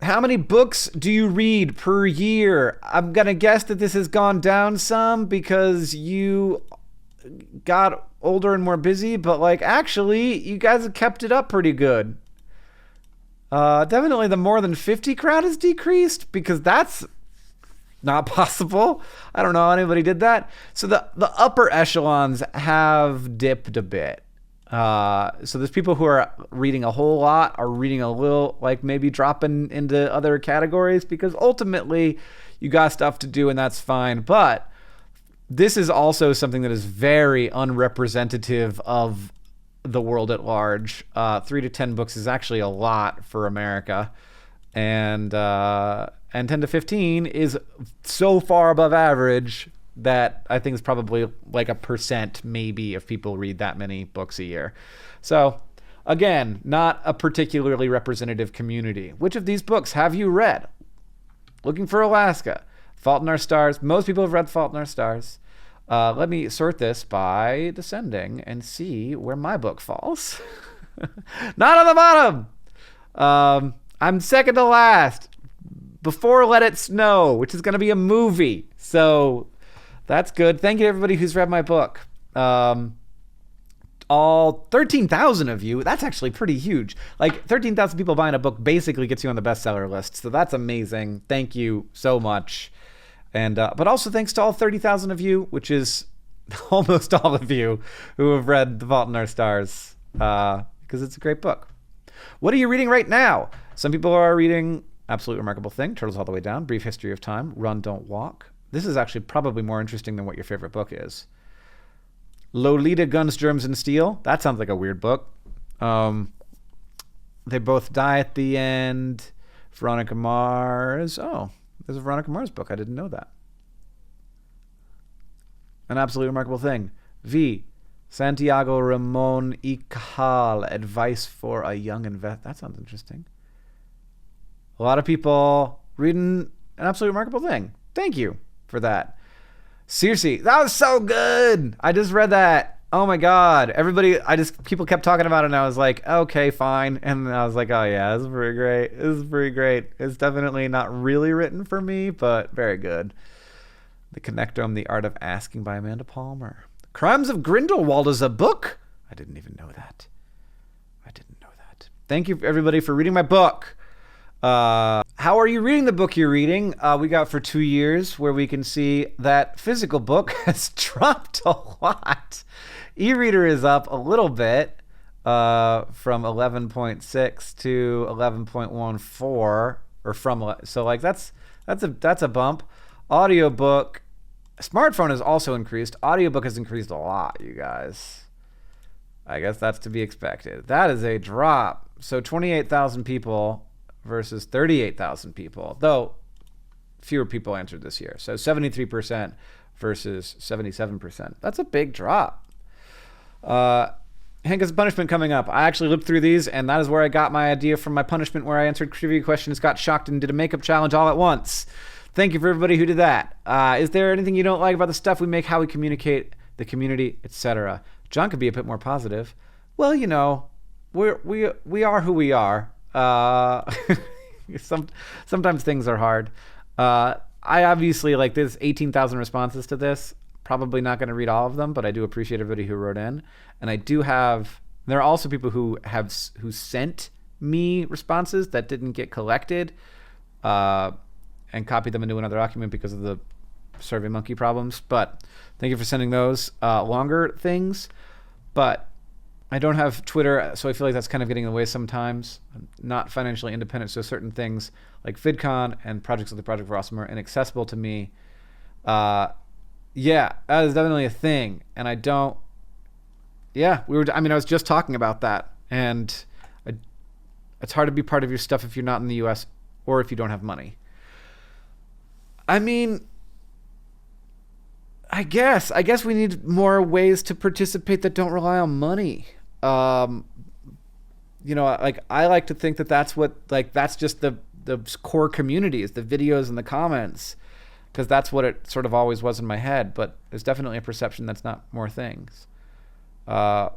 A: How many books do you read per year? I'm going to guess that this has gone down some because you got older and more busy. But actually, you guys have kept it up pretty good. Definitely the more than 50 crowd has decreased, because that's not possible. I don't know how anybody did that. So the upper echelons have dipped a bit. So there's people who are reading a whole lot, are reading a little, maybe dropping into other categories, because ultimately you got stuff to do and that's fine. But this is also something that is very unrepresentative of the world at large. 3 to 10 books is actually a lot for America. And 10 to 15 is so far above average that I think it's probably like a percent maybe if people read that many books a year. So again, not a particularly representative community. Which of these books have you read? Looking for Alaska, Fault in Our Stars. Most people have read Fault in Our Stars. Let me sort this by descending and see where my book falls. Not on the bottom. I'm second to last. Before Let It Snow, which is going to be a movie. So that's good. Thank you to everybody who's read my book. All 13,000 of you, that's actually pretty huge. 13,000 people buying a book basically gets you on the bestseller list. So that's amazing. Thank you so much. And but also thanks to all 30,000 of you, which is almost all of you who have read The Fault in Our Stars, because it's a great book. What are you reading right now? Some people are reading Absolute Remarkable Thing, Turtles All the Way Down, Brief History of Time, Run, Don't Walk. This is actually probably more interesting than what your favorite book is. Lolita, Guns, Germs, and Steel. That sounds like a weird book. They Both Die at the End. Veronica Mars. Oh, there's a Veronica Mars book. I didn't know that. An Absolutely Remarkable Thing. V. Santiago Ramon y Cajal. Advice for a Young Investor. That sounds interesting. A lot of people reading An Absolutely Remarkable Thing. Thank you for that. Circe. That was so good. I just read that. Oh my God. People kept talking about it and I was like, okay, fine. And I was like, oh yeah, this is pretty great. This is pretty great. It's definitely not really written for me, but very good. The Connectome, The Art of Asking by Amanda Palmer. The Crimes of Grindelwald is a book? I didn't even know that. Thank you, everybody, for reading my book. How are you reading the book you're reading? We got for 2 years, where we can see that physical book has dropped a lot. E-reader is up a little bit, from 11.6 to 11.14, so like that's a bump. Audiobook, smartphone has also increased. Audiobook has increased a lot, you guys. I guess that's to be expected. That is a drop. So 28,000 people versus 38,000 people, though fewer people answered this year. So 73% versus 77%. That's a big drop. Hank has punishment coming up. I actually looked through these, and that is where I got my idea from my punishment, where I answered trivia questions, got shocked, and did a makeup challenge all at once. Thank you for everybody who did that. Is there anything you don't like about the stuff we make, how we communicate, the community, etc.? John could be a bit more positive. Well, you know, we are who we are. Sometimes things are hard. I obviously, like, there's 18,000 responses to this. Probably not going to read all of them, but I do appreciate everybody who wrote in. And I do have, there are also people who sent me responses that didn't get collected, and copied them into another document because of the SurveyMonkey problems. But thank you for sending those longer things. But I don't have Twitter, so I feel like that's kind of getting in the way sometimes. I'm not financially independent, so certain things like VidCon and projects like the Project for Awesome are inaccessible to me. Yeah, that is definitely a thing. And I don't, I was just talking about that. And it's hard to be part of your stuff if you're not in the US or if you don't have money. I mean, I guess we need more ways to participate that don't rely on money. You know, like, I like to think that that's what, like, that's just the core community is the videos and the comments, because that's what it sort of always was in my head. But there's definitely a perception that's not more things. My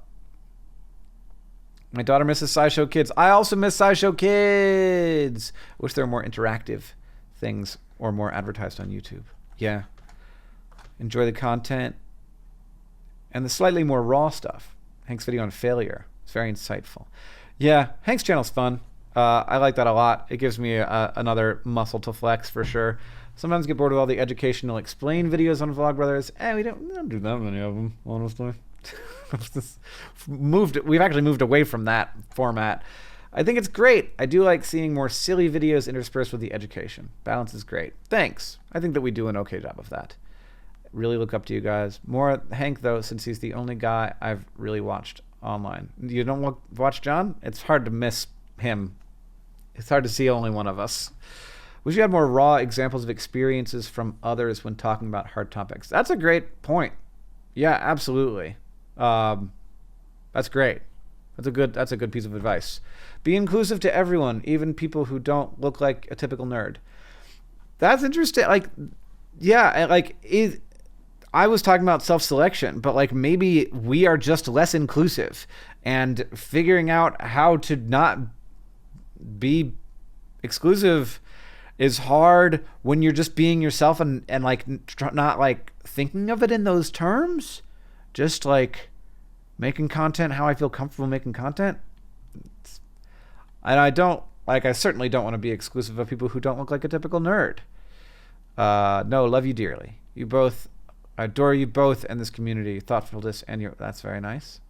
A: daughter misses SciShow Kids. I also miss SciShow Kids. I wish there were more interactive things or more advertised on YouTube. Yeah. Enjoy the content and the slightly more raw stuff. Hank's video on failure. It's very insightful. Yeah, Hank's channel's fun. I like that a lot. It gives me another muscle to flex for sure. Sometimes get bored with all the educational explain videos on Vlogbrothers. We don't do that many of them, honestly. We've actually moved away from that format. I think it's great. I do like seeing more silly videos interspersed with the education. Balance is great. Thanks. I think that we do an okay job of that. Really look up to you guys. More Hank, though, since he's the only guy I've really watched online. You don't watch John? It's hard to miss him. It's hard to see only one of us. Wish you had more raw examples of experiences from others when talking about hard topics. That's a great point. Yeah, absolutely. That's great. That's a good piece of advice. Be inclusive to everyone, even people who don't look like a typical nerd. That's interesting. Like, yeah, like, I was talking about self-selection, but like, maybe we are just less inclusive, and figuring out how to not be exclusive is hard when you're just being yourself and like not like thinking of it in those terms. Just like making content how I feel comfortable making content. And I certainly don't want to be exclusive of people who don't look like a typical nerd. No, love you dearly. You both, I adore you both and this community, thoughtfulness, and that's very nice.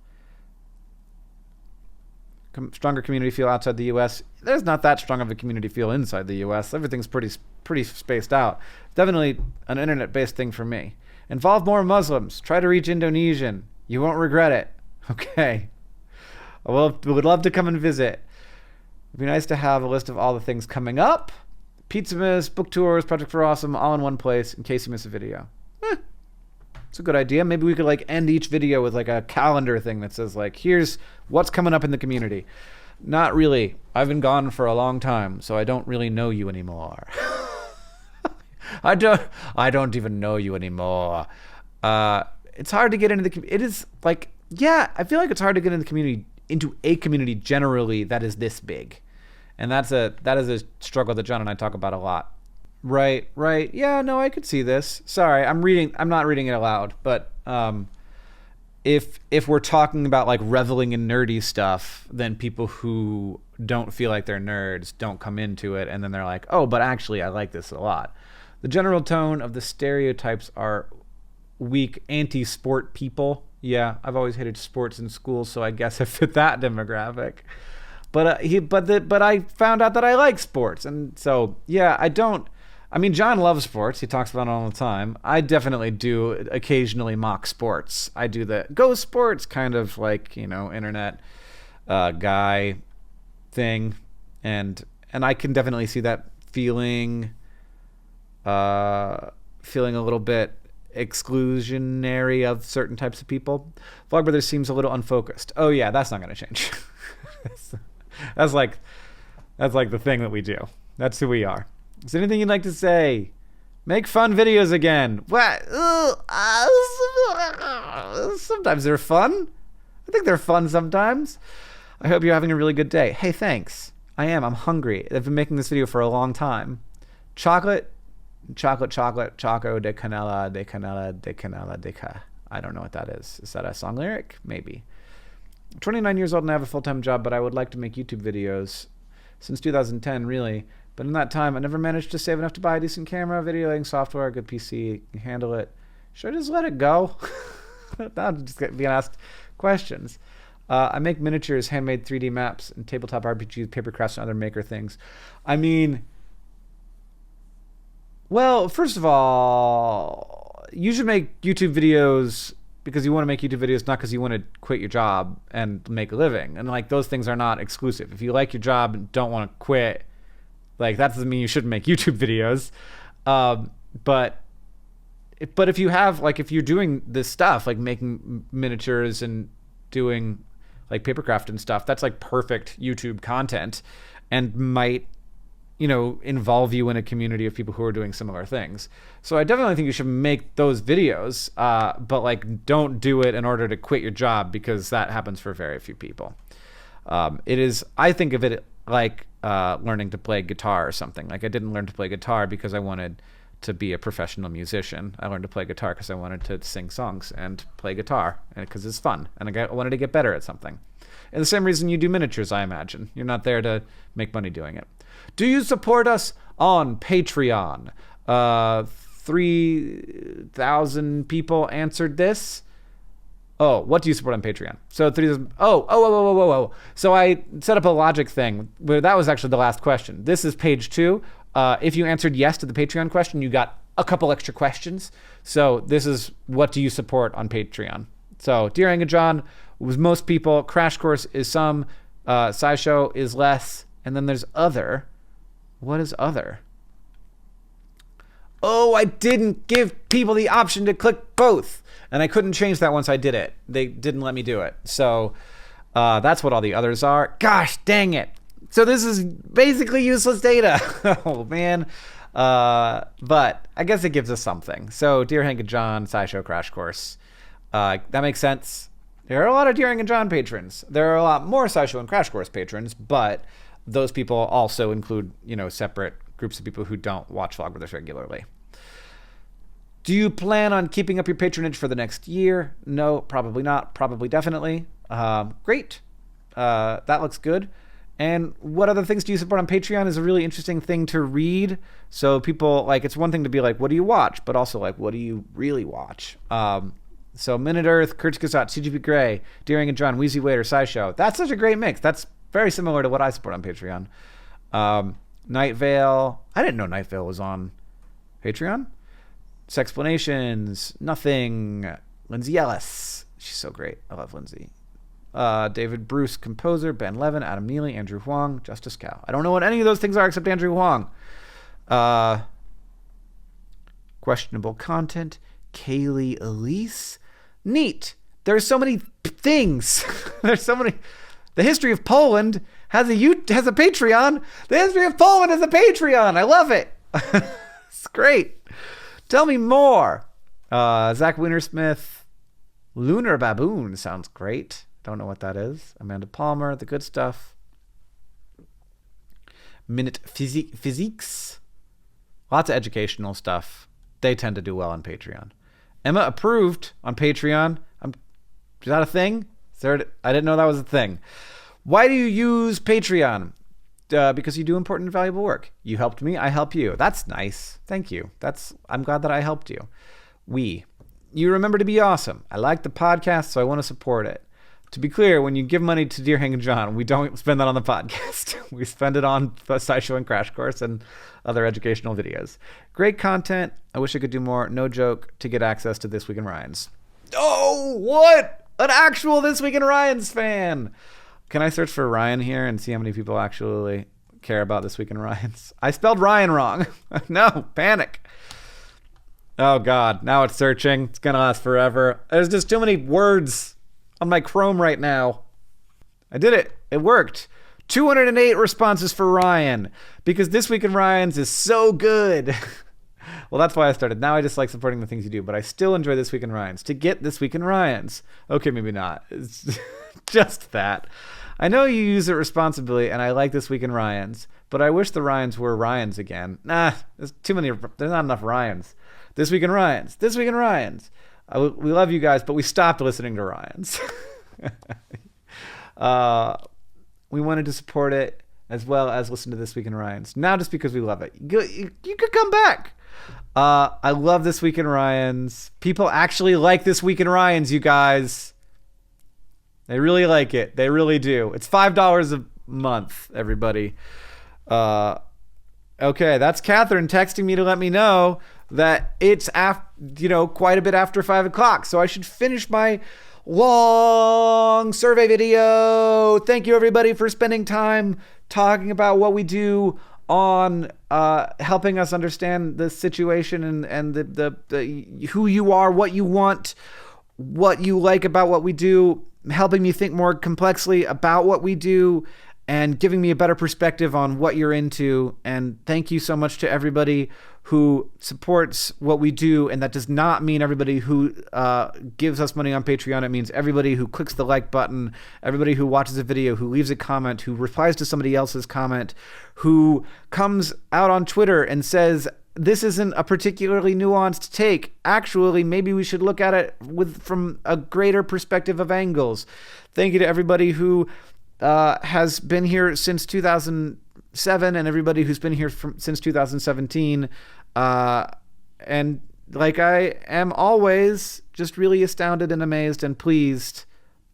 A: Stronger community feel outside the U.S. There's not that strong of a community feel inside the U.S. Everything's pretty spaced out. Definitely an internet-based thing for me. Involve more Muslims. Try to reach Indonesian. You won't regret it. Okay. Well, we would love to come and visit. It'd be nice to have a list of all the things coming up. Pizzamas, book tours, Project for Awesome, all in one place in case you miss a video. It's a good idea. Maybe we could like end each video with like a calendar thing that says like, here's what's coming up in the community. Not really. I've been gone for a long time, so I don't really know you anymore. I don't even know you anymore. It's hard to get into the community. It is like, yeah, I feel like it's hard to get into a community generally that is this big. And that is a struggle that John and I talk about a lot. Right. Yeah, no, I could see this. Sorry, I'm not reading it aloud, but if we're talking about like reveling in nerdy stuff, then people who don't feel like they're nerds don't come into it, and then they're like, oh, but actually I like this a lot. The general tone of the stereotypes are weak anti-sport people. Yeah, I've always hated sports in school, so I guess I fit that demographic. But I found out that I like sports, and so yeah, I mean, John loves sports. He talks about it all the time. I definitely do occasionally mock sports. I do the go sports kind of like, internet guy thing, and I can definitely see that feeling a little bit exclusionary of certain types of people. Vlogbrothers seems a little unfocused. Oh yeah, that's not going to change. that's like the thing that we do. That's who we are. Is there anything you'd like to say? Make fun videos again. What? Sometimes they're fun. I think they're fun sometimes. I hope you're having a really good day. Hey, thanks. I am. I'm hungry. I've been making this video for a long time. Choco de canela, de canela, de canela, de ca. I don't know what that is. Is that a song lyric? Maybe. I'm 29 years old and I have a full-time job, but I would like to make YouTube videos since 2010, really. But in that time, I never managed to save enough to buy a decent camera, video editing software, a good PC, can handle it. Should I just let it go? I'm just being asked questions. I make miniatures, handmade 3D maps, and tabletop RPGs, paper crafts, and other maker things. I mean, well, first of all, you should make YouTube videos because you want to make YouTube videos, not because you want to quit your job and make a living. And like those things are not exclusive. If you like your job and don't want to quit, like that doesn't mean you shouldn't make YouTube videos. But if you have, like, if you're doing this stuff, like making miniatures and doing like papercraft and stuff, that's like perfect YouTube content and might, involve you in a community of people who are doing similar things. So I definitely think you should make those videos, but like don't do it in order to quit your job, because that happens for very few people. I think of it like learning to play guitar or something. Like I didn't learn to play guitar because I wanted to be a professional musician. I learned to play guitar because I wanted to sing songs and play guitar, and because it's fun, and I wanted to get better at something. And the same reason you do miniatures, I imagine. You're not there to make money doing it. Do you support us on Patreon? 3,000 people answered this. Oh, what do you support on Patreon? So 3,000. Oh. So I set up a logic thing. That was actually the last question. This is page 2. If you answered yes to the Patreon question, you got a couple extra questions. So this is, what do you support on Patreon? So Dear Hank and John was most people. Crash Course is some. SciShow is less. And then there's other. What is other? Oh, I didn't give people the option to click both. And I couldn't change that once I did it. They didn't let me do it. So that's what all the others are. Gosh, dang it. So this is basically useless data. Oh, man. But I guess it gives us something. So Dear Hank and John, SciShow, Crash Course. That makes sense. There are a lot of Dear Hank and John patrons. There are a lot more SciShow and Crash Course patrons, but those people also include, separate groups of people who don't watch Vlogbrothers regularly. Do you plan on keeping up your patronage for the next year? No, probably not. Probably definitely. Great. That looks good. And what other things do you support on Patreon is a really interesting thing to read. So people, like, it's one thing to be like, what do you watch? But also, like, what do you really watch? So Minute Earth, Kurtz Gazat, CGP Grey, Dear Hank and John, Wheezy Waiter, SciShow. That's such a great mix. That's very similar to what I support on Patreon. Night Vale. I didn't know Night Vale was on Patreon. Sexplanations. Nothing. Lindsay Ellis. She's so great. I love Lindsay. David Bruce, composer. Ben Levin, Adam Neely, Andrew Huang, Justice Cow. I don't know what any of those things are except Andrew Huang. Questionable content. Kaylee Elise. Neat. There's so many things. There's so many. The History of Poland has a Patreon. The History of Poland has a Patreon. I love it. It's great. Tell me more. Zach Wintersmith. Lunar Baboon sounds great. Don't know what that is. Amanda Palmer. The Good Stuff. Minute Physiques. Lots of educational stuff. They tend to do well on Patreon. Emma Approved on Patreon. Is that a thing? I didn't know that was a thing. Why do you use Patreon? Because you do important and valuable work. You helped me, I help you. That's nice. Thank you. I'm glad that I helped you. You remember to be awesome. I like the podcast, so I want to support it. To be clear, when you give money to Deer Hanging John, we don't spend that on the podcast. We spend it on the SciShow and Crash Course and other educational videos. Great content. I wish I could do more. No joke, to get access to This Week in Ryan's. Oh, what? An actual This Week in Ryan's fan. Can I search for Ryan here and see how many people actually care about This Week in Ryan's? I spelled Ryan wrong. No, panic. Oh, God. Now it's searching. It's going to last forever. There's just too many words on my Chrome right now. I did it. It worked. 208 responses for Ryan because This Week in Ryan's is so good. Well, that's why I started. Now I just like supporting the things you do, but I still enjoy This Week in Ryan's. To get This Week in Ryan's. Okay, maybe not. It's just that. I know you use it responsibly, and I like This Week in Ryan's, but I wish the Ryans were Ryans again. Nah, there's not enough Ryans. This Week in Ryan's. This Week in Ryan's. We love you guys, but we stopped listening to Ryan's. We wanted to support it as well as listen to This Week in Ryan's. Now just because we love it. You could come back. I love This Week in Ryan's. People actually like This Week in Ryan's, you guys. They really like it. They really do. It's $5 a month, everybody. Okay, that's Catherine texting me to let me know that it's quite a bit after 5 o'clock. So I should finish my long survey video. Thank you, everybody, for spending time talking about what we do on helping us understand the situation and the who you are, what you want, what you like about what we do, helping me think more complexly about what we do, and giving me a better perspective on what you're into. And thank you so much to everybody who supports what we do. And that does not mean everybody who gives us money on Patreon. It means everybody who clicks the like button, everybody who watches a video, who leaves a comment, who replies to somebody else's comment, who comes out on Twitter and says, this isn't a particularly nuanced take. Actually, maybe we should look at it from a greater perspective of angles. Thank you to everybody who has been here since 2007 and everybody who's been here since 2017. And like I am always just really astounded and amazed and pleased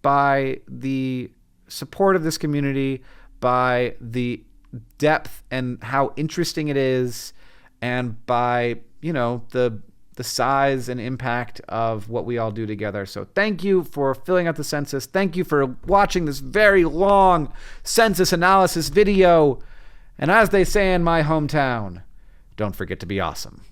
A: by the support of this community, by the depth and how interesting it is, and by, the size and impact of what we all do together. So thank you for filling out the census. Thank you for watching this very long census analysis video. And as they say in my hometown, don't forget to be awesome.